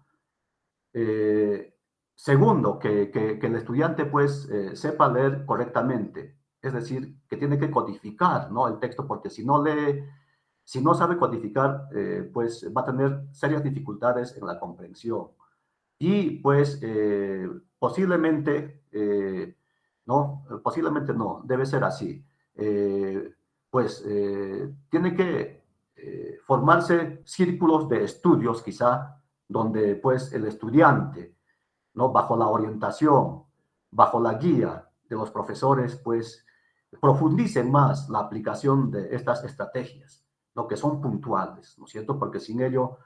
S3: Segundo, que el estudiante pues sepa leer correctamente, es decir, que tiene que codificar, ¿no? El texto, porque si no lee, si no sabe codificar, pues va a tener serias dificultades en la comprensión. Y pues posiblemente, no, posiblemente no, debe ser así. Pues tiene que formarse círculos de estudios quizá, donde pues el estudiante, ¿no? Bajo la orientación, bajo la guía de los profesores, pues profundicen más la aplicación de estas estrategias, ¿no? Que son puntuales, ¿no es cierto? Porque sin ello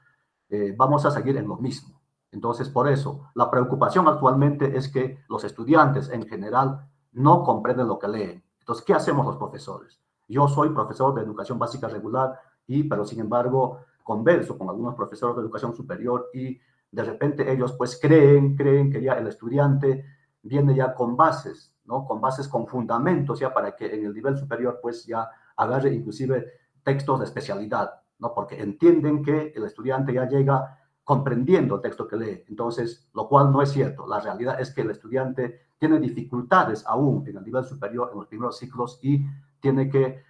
S3: vamos a seguir en lo mismo. Entonces, por eso, la preocupación actualmente es que los estudiantes en general no comprenden lo que leen. Entonces, ¿qué hacemos los profesores? Yo soy profesor de educación básica regular, pero sin embargo, converso con algunos profesores de educación superior y de repente ellos pues creen que ya el estudiante viene ya con bases, ¿no? Con bases, con fundamentos ya para que en el nivel superior pues ya agarre inclusive textos de especialidad, ¿no? Porque entienden que el estudiante ya llega comprendiendo el texto que lee. Entonces, lo cual no es cierto. La realidad es que el estudiante tiene dificultades aún en el nivel superior, en los primeros ciclos, y tiene que,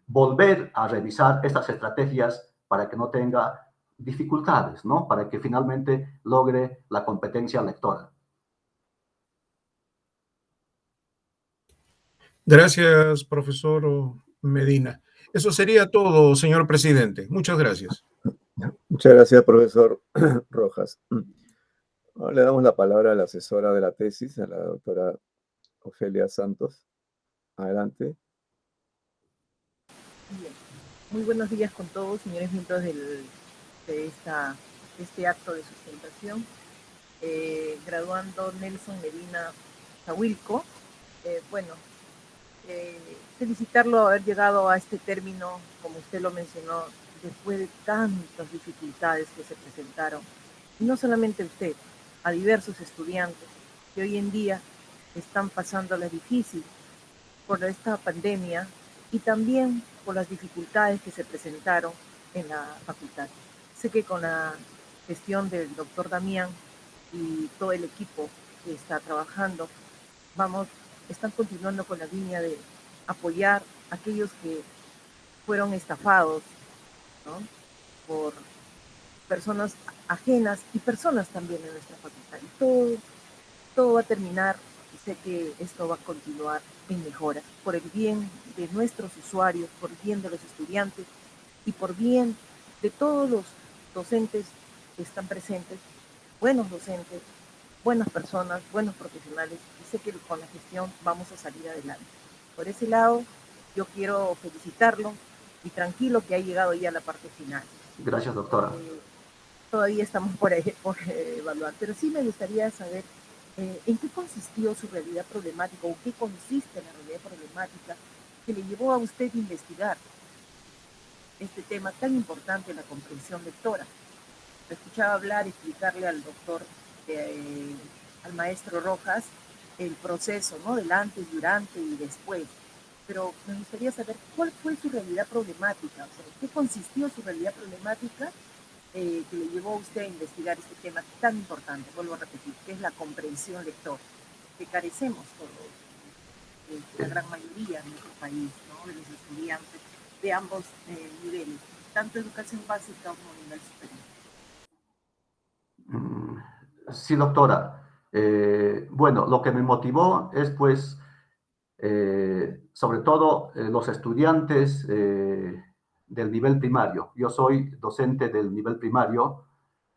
S3: volver a revisar estas estrategias para que no tenga dificultades, ¿no? Para que finalmente logre la competencia lectora.
S6: Gracias, profesor Medina. Eso sería todo, señor presidente. Muchas gracias.
S1: Muchas gracias, profesor Rojas. Ahora le damos la palabra a la asesora de la tesis, a la doctora Ofelia Santos. Adelante.
S7: Bien. Muy buenos días con todos, señores miembros de este acto de sustentación. Graduando Nelson Medina Zahuilco. Felicitarlo haber llegado a este término, como usted lo mencionó, después de tantas dificultades que se presentaron. Y no solamente usted, a diversos estudiantes que hoy en día están pasándola difícil por esta pandemia y también por las dificultades que se presentaron en la facultad. Sé que con la gestión del doctor Damián y todo el equipo que está trabajando, están continuando con la línea de apoyar a aquellos que fueron estafados, ¿no? Por personas ajenas y personas también en nuestra facultad. Y todo va a terminar, y sé que esto va a continuar en mejora, por el bien de nuestros usuarios, por el bien de los estudiantes y por bien de todos los docentes que están presentes, buenos docentes, buenas personas, buenos profesionales, y sé que con la gestión vamos a salir adelante. Por ese lado, yo quiero felicitarlo y tranquilo que ha llegado ya a la parte final.
S3: Gracias, doctora.
S7: Todavía estamos por evaluar, pero sí me gustaría saber en qué consistió su realidad problemática o qué consiste la realidad problemática que le llevó a usted a investigar este tema tan importante, la comprensión lectora. Lo escuchaba hablar, explicarle al doctor, al maestro Rojas, el proceso, ¿no? Del antes, durante y después. Pero me gustaría saber cuál fue su realidad problemática, o sea, qué consistió su realidad problemática que le llevó a usted a investigar este tema tan importante, vuelvo a repetir, que es la comprensión lectora, que carecemos todos, la gran mayoría de nuestro país, ¿no? De los estudiantes de ambos niveles, tanto educación básica como nivel superior.
S3: Sí, doctora. Bueno, lo que me motivó es, pues, sobre todo los estudiantes del nivel primario. Yo soy docente del nivel primario,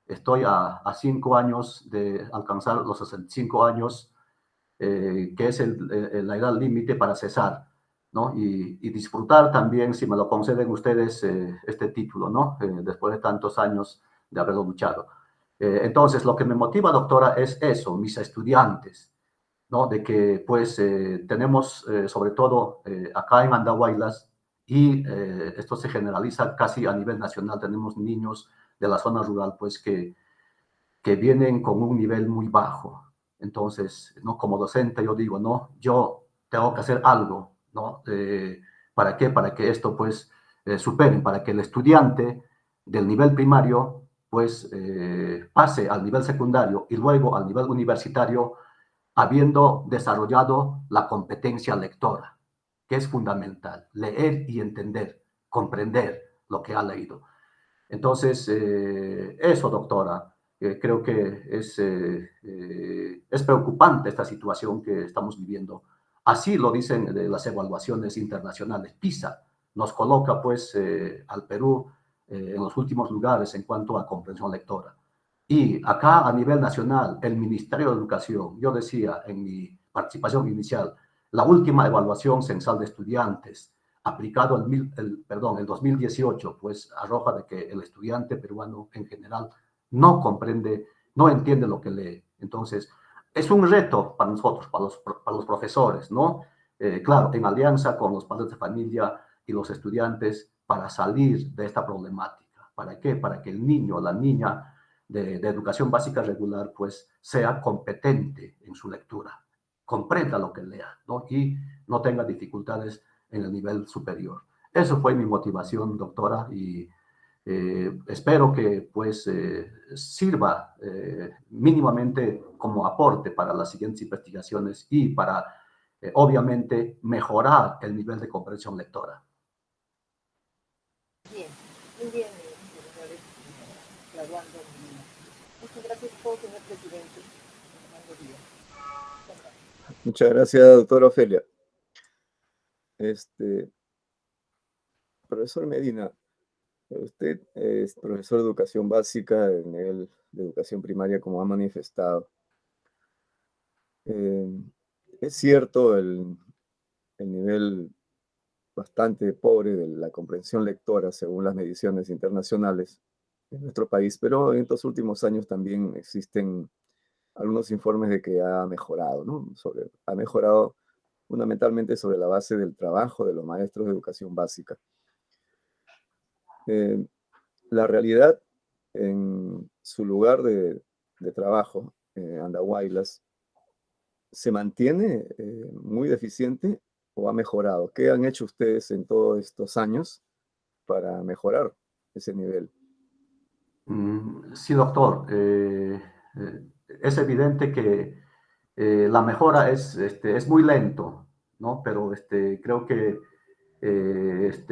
S3: estoy a 5 años de alcanzar los 65 años, que es la edad límite para cesar, ¿no? Y disfrutar también, si me lo conceden ustedes, este título, ¿no? Después de tantos años de haberlo luchado. Entonces, lo que me motiva, doctora, es eso, mis estudiantes, ¿no? De que, pues, tenemos, sobre todo acá en Andahuaylas, y esto se generaliza casi a nivel nacional, tenemos niños de la zona rural, pues, que vienen con un nivel muy bajo. Entonces, ¿no? Como docente yo digo, no, yo tengo que hacer algo, ¿no? ¿Para qué? Para que esto, pues, superen, para que el estudiante del nivel primario, pues, pase al nivel secundario y luego al nivel universitario, habiendo desarrollado la competencia lectora, que es fundamental, leer y entender, comprender lo que ha leído. Entonces, eso, doctora, creo que es preocupante esta situación que estamos viviendo. Así lo dicen las evaluaciones internacionales. PISA nos coloca, pues, al Perú en los últimos lugares en cuanto a comprensión lectora. Y acá a nivel nacional, el Ministerio de Educación, yo decía en mi participación inicial, la última evaluación censal de estudiantes aplicado el 2018, pues arroja de que el estudiante peruano en general no comprende, no entiende lo que lee. Entonces, es un reto para nosotros, para los profesores, ¿no? Claro, en alianza con los padres de familia y los estudiantes para salir de esta problemática. ¿Para qué? Para que el niño o la niña de educación básica regular, pues, sea competente en su lectura, comprenda lo que lea, ¿no? Y no tenga dificultades en el nivel superior. Eso fue mi motivación, doctora, y espero que pues sirva mínimamente como aporte para las siguientes investigaciones y para, obviamente, mejorar el nivel de comprensión lectora.
S7: Bien, muy bien, señores graduando. Muchas gracias a todos, señor presidente.
S1: Muchas gracias, doctora Ofelia. Profesor Medina, usted es profesor de educación básica en nivel de educación primaria, como ha manifestado. Es cierto el nivel bastante pobre de la comprensión lectora según las mediciones internacionales en nuestro país, pero en estos últimos años también existen algunos informes de que ha mejorado, ¿no? Ha mejorado fundamentalmente sobre la base del trabajo de los maestros de educación básica. La realidad en su lugar de trabajo, Andahuaylas, ¿se mantiene muy deficiente o ha mejorado? ¿Qué han hecho ustedes en todos estos años para mejorar ese nivel?
S3: Sí, doctor. Es evidente que la mejora es muy lento, ¿no? Pero creo que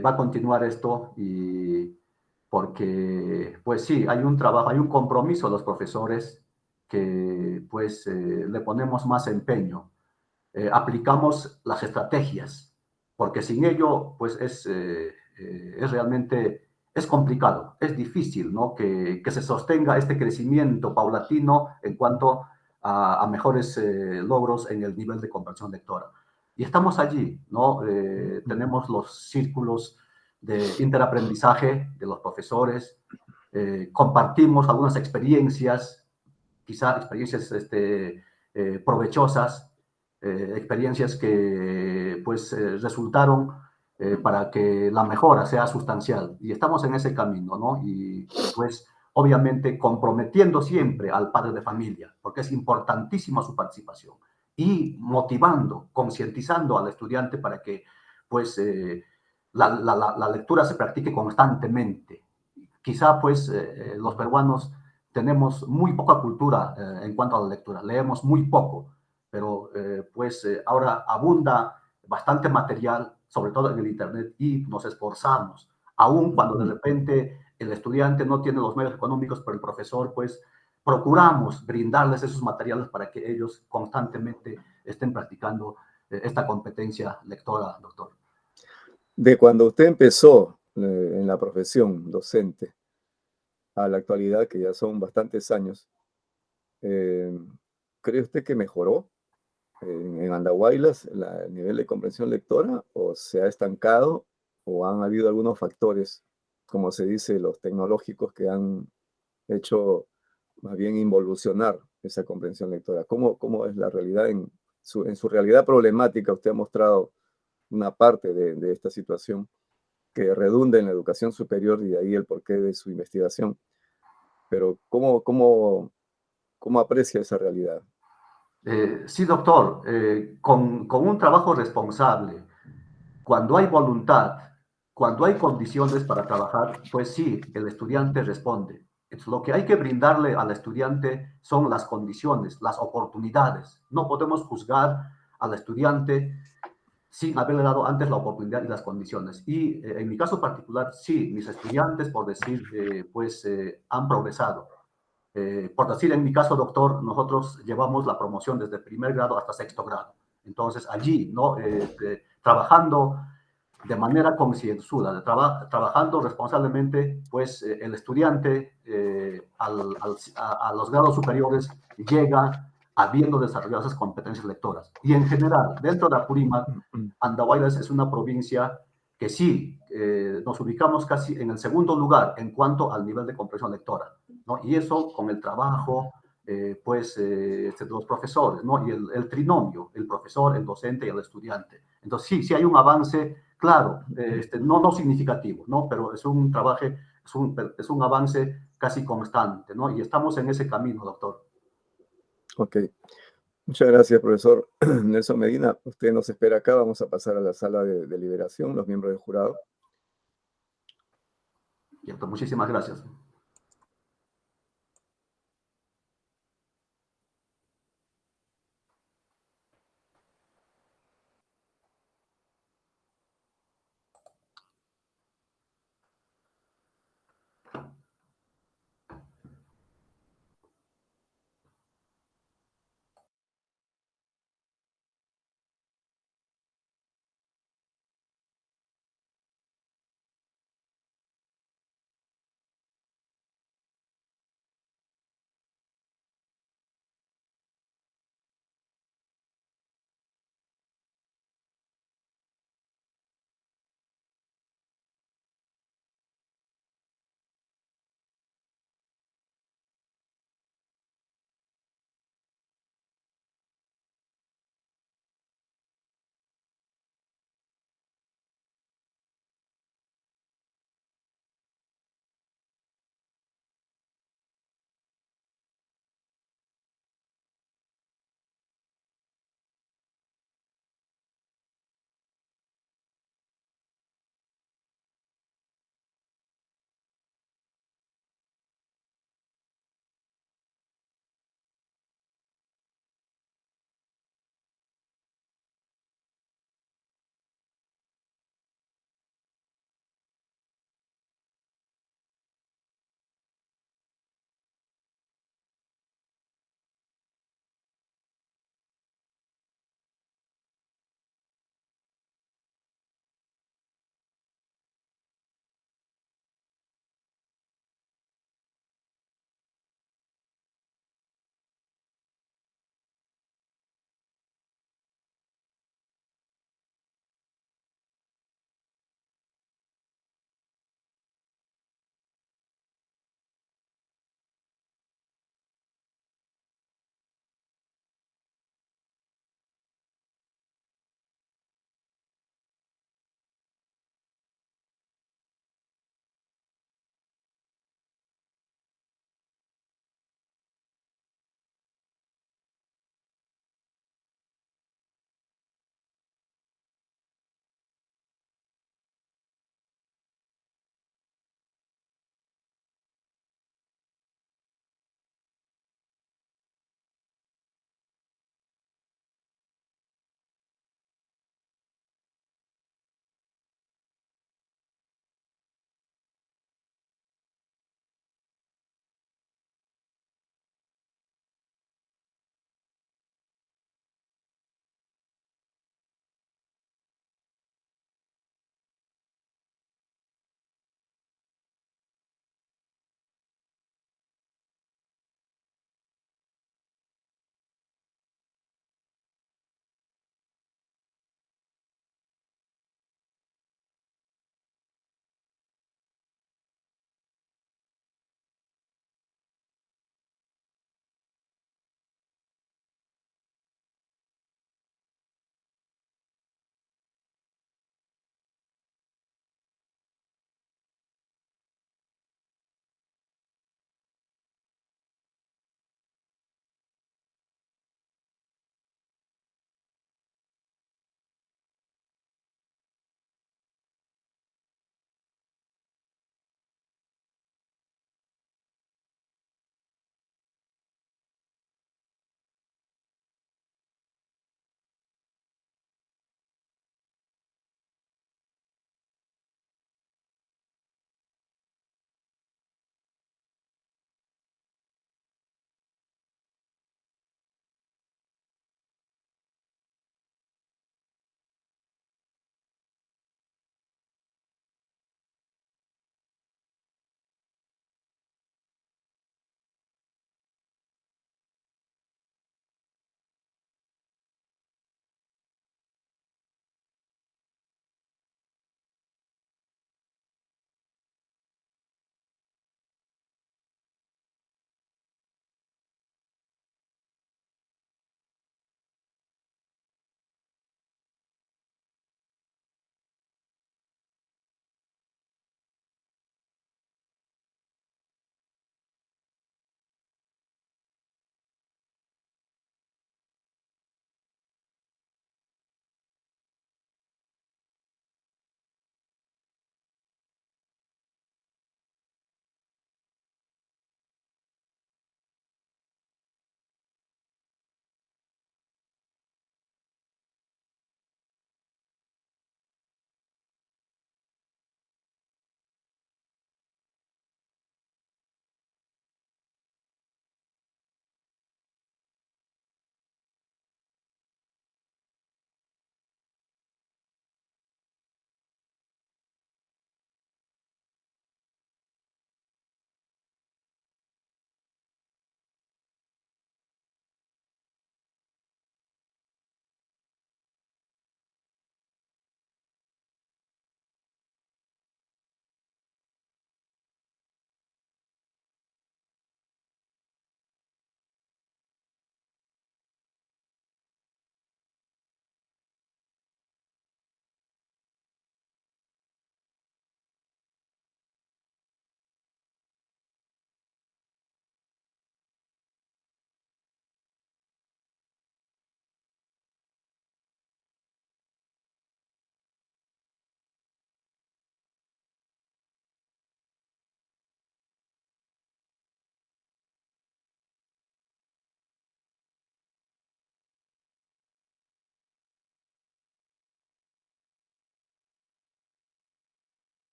S3: va a continuar esto y porque, pues sí, hay un trabajo, hay un compromiso de los profesores que, pues, le ponemos más empeño. Aplicamos las estrategias, porque sin ello, pues, es realmente, es complicado, es difícil, ¿no? Que se sostenga este crecimiento paulatino en cuanto a mejores logros en el nivel de comprensión lectora. Y estamos allí, ¿no? Tenemos los círculos de interaprendizaje de los profesores, compartimos algunas experiencias, quizá experiencias provechosas, experiencias que pues resultaron para que la mejora sea sustancial. Y estamos en ese camino, ¿no? Y pues obviamente comprometiendo siempre al padre de familia, porque es importantísima su participación, y motivando, concientizando al estudiante para que pues la lectura se practique constantemente. Quizá pues los peruanos tenemos muy poca cultura en cuanto a la lectura, leemos muy poco, pero pues ahora abunda bastante material, sobre todo en el Internet, y nos esforzamos, aun cuando de repente el estudiante no tiene los medios económicos, pero el profesor, pues procuramos brindarles esos materiales para que ellos constantemente estén practicando esta competencia lectora, doctor.
S1: De cuando usted empezó en la profesión docente a la actualidad, que ya son bastantes años, ¿cree usted que mejoró en Andahuaylas el nivel de comprensión lectora, o se ha estancado, o han habido algunos factores, como se dice, los tecnológicos, que han hecho más bien involucionar esa comprensión lectora? ¿Cómo es la realidad? En su realidad problemática usted ha mostrado una parte de esta situación que redunda en la educación superior, y de ahí el porqué de su investigación. Pero ¿cómo aprecia esa realidad?
S3: Sí, doctor, con un trabajo responsable, cuando hay voluntad, cuando hay condiciones para trabajar, pues sí, el estudiante responde. Entonces, lo que hay que brindarle al estudiante son las condiciones, las oportunidades. No podemos juzgar al estudiante sin haberle dado antes la oportunidad y las condiciones. Y en mi caso particular, sí, mis estudiantes, por decir, pues han progresado. Por decir, en mi caso, doctor, nosotros llevamos la promoción desde primer grado hasta sexto grado. Entonces, allí, ¿no? Trabajando de manera concienzuda, trabajando responsablemente, pues el estudiante a los grados superiores llega habiendo desarrollado esas competencias lectoras. Y en general, dentro de Apurímac, Andahuaylas es una provincia que sí, nos ubicamos casi en el segundo lugar en cuanto al nivel de comprensión lectora, ¿no? Y eso con el trabajo, pues, de los profesores, ¿no? Y el trinomio, el profesor, el docente y el estudiante. Entonces, sí, sí hay un avance, claro, no significativo, ¿no? Pero es un trabajo, es un avance casi constante, ¿no? Y estamos en ese camino, doctor.
S1: Ok. Muchas gracias, profesor Nelson Medina. Usted nos espera acá. Vamos a pasar a la sala de deliberación, los miembros del jurado.
S3: Cierto, muchísimas gracias.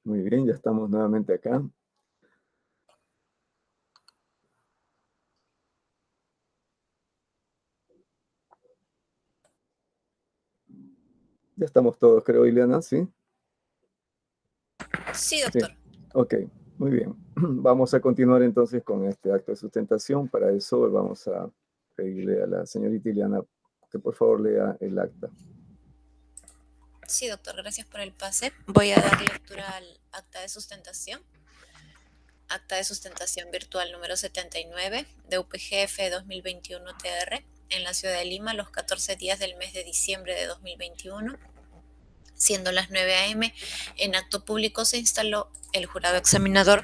S1: Muy bien, ya estamos nuevamente acá. Ya estamos todos, creo, Ileana, ¿sí?
S2: Sí, doctor.
S1: Ok, muy bien. Vamos a continuar entonces con este acto de sustentación. Para eso vamos a pedirle a la señorita Ileana que por favor lea el acta.
S2: Sí, doctor, gracias por el pase. Voy a dar lectura al acta de sustentación. Acta de sustentación virtual número 79 de UPGF 2021 TR en la ciudad de Lima los 14 días del mes de diciembre de 2021. Siendo las 9 a.m., en acto público se instaló el jurado examinador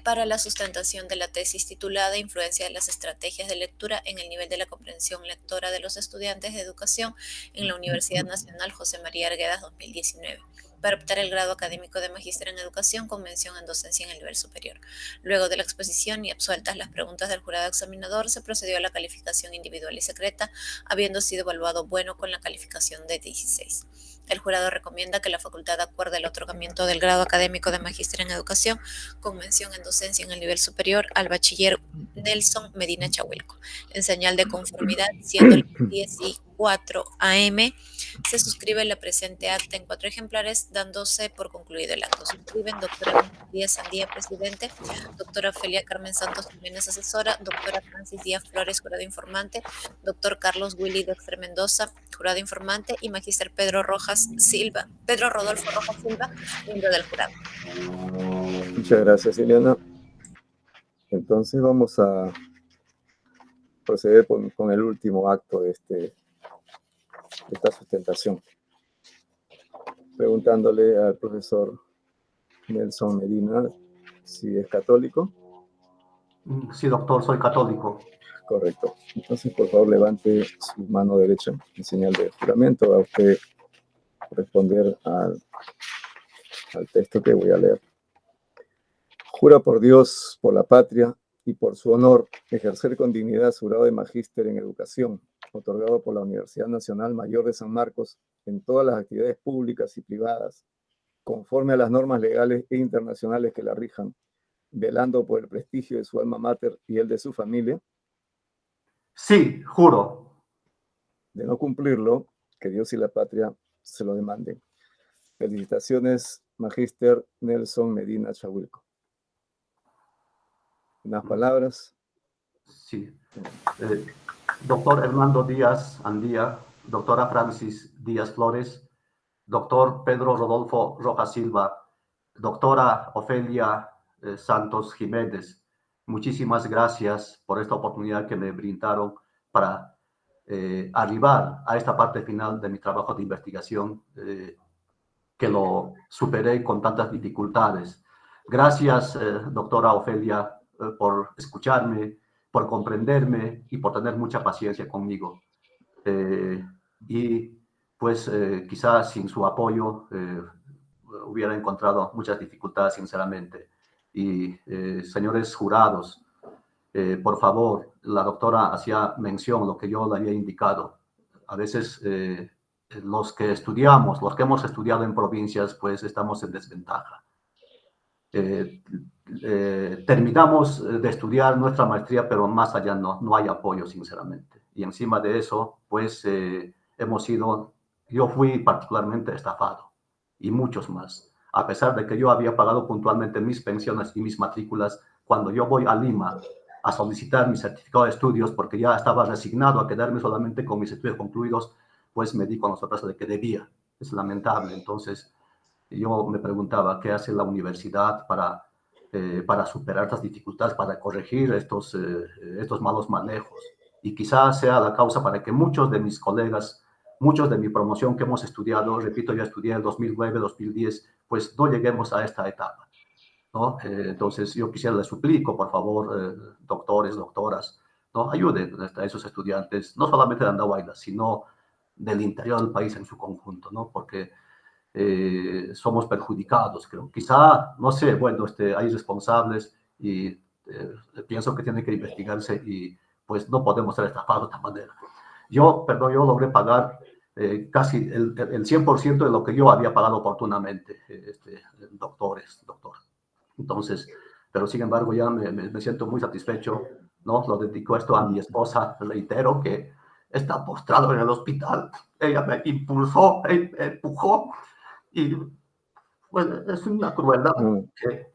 S2: para la sustentación de la tesis titulada Influencia de las estrategias de lectura en el nivel de la comprensión lectora de los estudiantes de educación en la Universidad Nacional José María Arguedas 2019, para optar el grado académico de magíster en educación con mención en docencia en el nivel superior. Luego de la exposición y absueltas las preguntas del jurado examinador, se procedió a la calificación individual y secreta, habiendo sido evaluado bueno con la calificación de 16. El jurado recomienda que la facultad acuerde el otorgamiento del grado académico de magíster en educación con mención en docencia en el nivel superior al bachiller Nelson Medina Chahuilco. En señal de conformidad, siendo las 10:04 a.m., se suscribe la presente acta en 4 ejemplares, dándose por concluido el acto. Suscriben doctora Díaz Sandía, presidente, doctora Ofelia Carmen Santos Jiménez, asesora, doctora Francis Díaz Flores, jurado informante, doctor Carlos Willy Dexter Mendoza, jurado informante, y magíster Pedro Rodolfo Rojas Silva, miembro del jurado.
S1: Muchas gracias, Ileana. Entonces vamos a proceder con el último acto de esta sustentación. Preguntándole al profesor Nelson Medina si es católico.
S3: Sí, doctor, soy católico.
S1: Correcto. Entonces, por favor, levante su mano derecha en señal de juramento. Va a usted responder al texto que voy a leer. Jura por Dios, por la patria y por su honor, ejercer con dignidad su grado de magíster en educación, otorgado por la Universidad Nacional Mayor de San Marcos en todas las actividades públicas y privadas, conforme a las normas legales e internacionales que la rijan, velando por el prestigio de su alma mater y el de su familia.
S3: Sí, juro.
S1: De no cumplirlo, que Dios y la patria se lo demanden. Felicitaciones, magíster Nelson Medina Chahuilco. ¿Unas palabras?
S3: Sí. Doctor Hernando Díaz Andía, doctora Francis Díaz Flores, doctor Pedro Rodolfo Rojas Silva, doctora Ofelia Santos Jiménez, muchísimas gracias por esta oportunidad que me brindaron para arribar a esta parte final de mi trabajo de investigación, que lo superé con tantas dificultades. Gracias, doctora Ofelia, por escucharme, por comprenderme y por tener mucha paciencia conmigo. Y pues quizás sin su apoyo hubiera encontrado muchas dificultades, sinceramente. Y señores jurados, por favor, la doctora hacía mención lo que yo le había indicado. A veces los que estudiamos, los que hemos estudiado en provincias, pues estamos en desventaja. Terminamos de estudiar nuestra maestría, pero más allá no hay apoyo, sinceramente. Y encima de eso, pues yo fui particularmente estafado, y muchos más. A pesar de que yo había pagado puntualmente mis pensiones y mis matrículas, cuando yo voy a Lima a solicitar mi certificado de estudios, porque ya estaba resignado a quedarme solamente con mis estudios concluidos, pues me di con la sorpresa de que debía. Es lamentable. Entonces, yo me preguntaba, ¿qué hace la universidad para superar estas dificultades, para corregir estos malos manejos? Y quizás sea la causa para que muchos de mis colegas, muchos de mi promoción que hemos estudiado, repito, yo estudié en 2009, 2010, pues no lleguemos a esta etapa, ¿no? Entonces, yo les suplico, por favor, doctores, doctoras, ¿no? Ayuden a esos estudiantes, no solamente de Andahuayla, sino del interior del país en su conjunto, ¿no? Porque somos perjudicados, creo. Quizá, no sé, bueno, hay responsables y pienso que tiene que investigarse y pues no podemos ser estafados de esta manera. Yo logré pagar casi el 100% de lo que yo había pagado oportunamente, doctor. Entonces, pero sin embargo ya me siento muy satisfecho, ¿no? Lo dedico esto a mi esposa, reitero que está postrado en el hospital, ella me impulsó, me empujó, y pues es una crueldad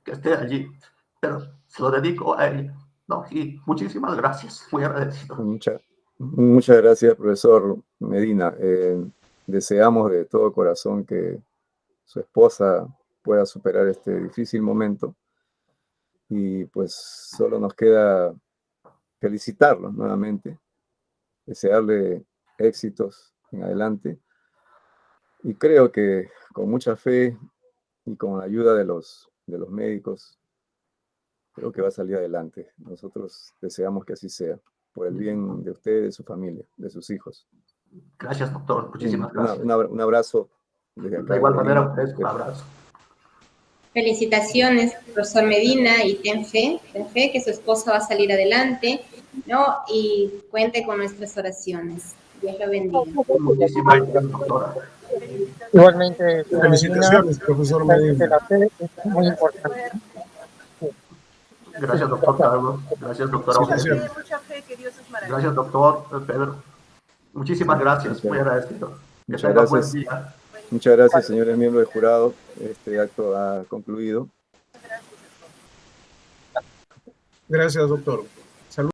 S3: que esté allí, pero se lo dedico a ella, ¿no? Y muchísimas gracias, muy agradecido.
S1: Muchas gracias, profesor Medina. Deseamos de todo corazón que su esposa pueda superar este difícil momento y pues solo nos queda felicitarlo nuevamente, desearle éxitos en adelante y creo que con mucha fe y con la ayuda de los médicos, creo que va a salir adelante. Nosotros deseamos que así sea, por el bien de usted, de su familia, de sus hijos.
S3: Gracias, doctor. Muchísimas gracias.
S1: Un abrazo desde acá.
S3: De igual
S1: desde
S3: manera,
S1: Lima.
S3: un abrazo.
S4: Felicitaciones, profesor Medina, y ten fe que su esposa va a salir adelante, ¿no? Y cuente con nuestras oraciones. Dios lo bendiga.
S3: Muchísimas gracias, doctora.
S5: Igualmente,
S6: Felicitaciones, profesor Medina.
S5: La fe es muy importante.
S3: Gracias, doctor Carlos. Gracias, doctora Ofelia.
S7: Mucha fe, que Dios es maravilloso.
S3: Gracias, doctor Pedro. Muchísimas gracias. Muy agradecido.
S1: Muchas gracias. Muchas gracias, señores miembros del jurado. Este acto ha concluido.
S6: Gracias, doctor.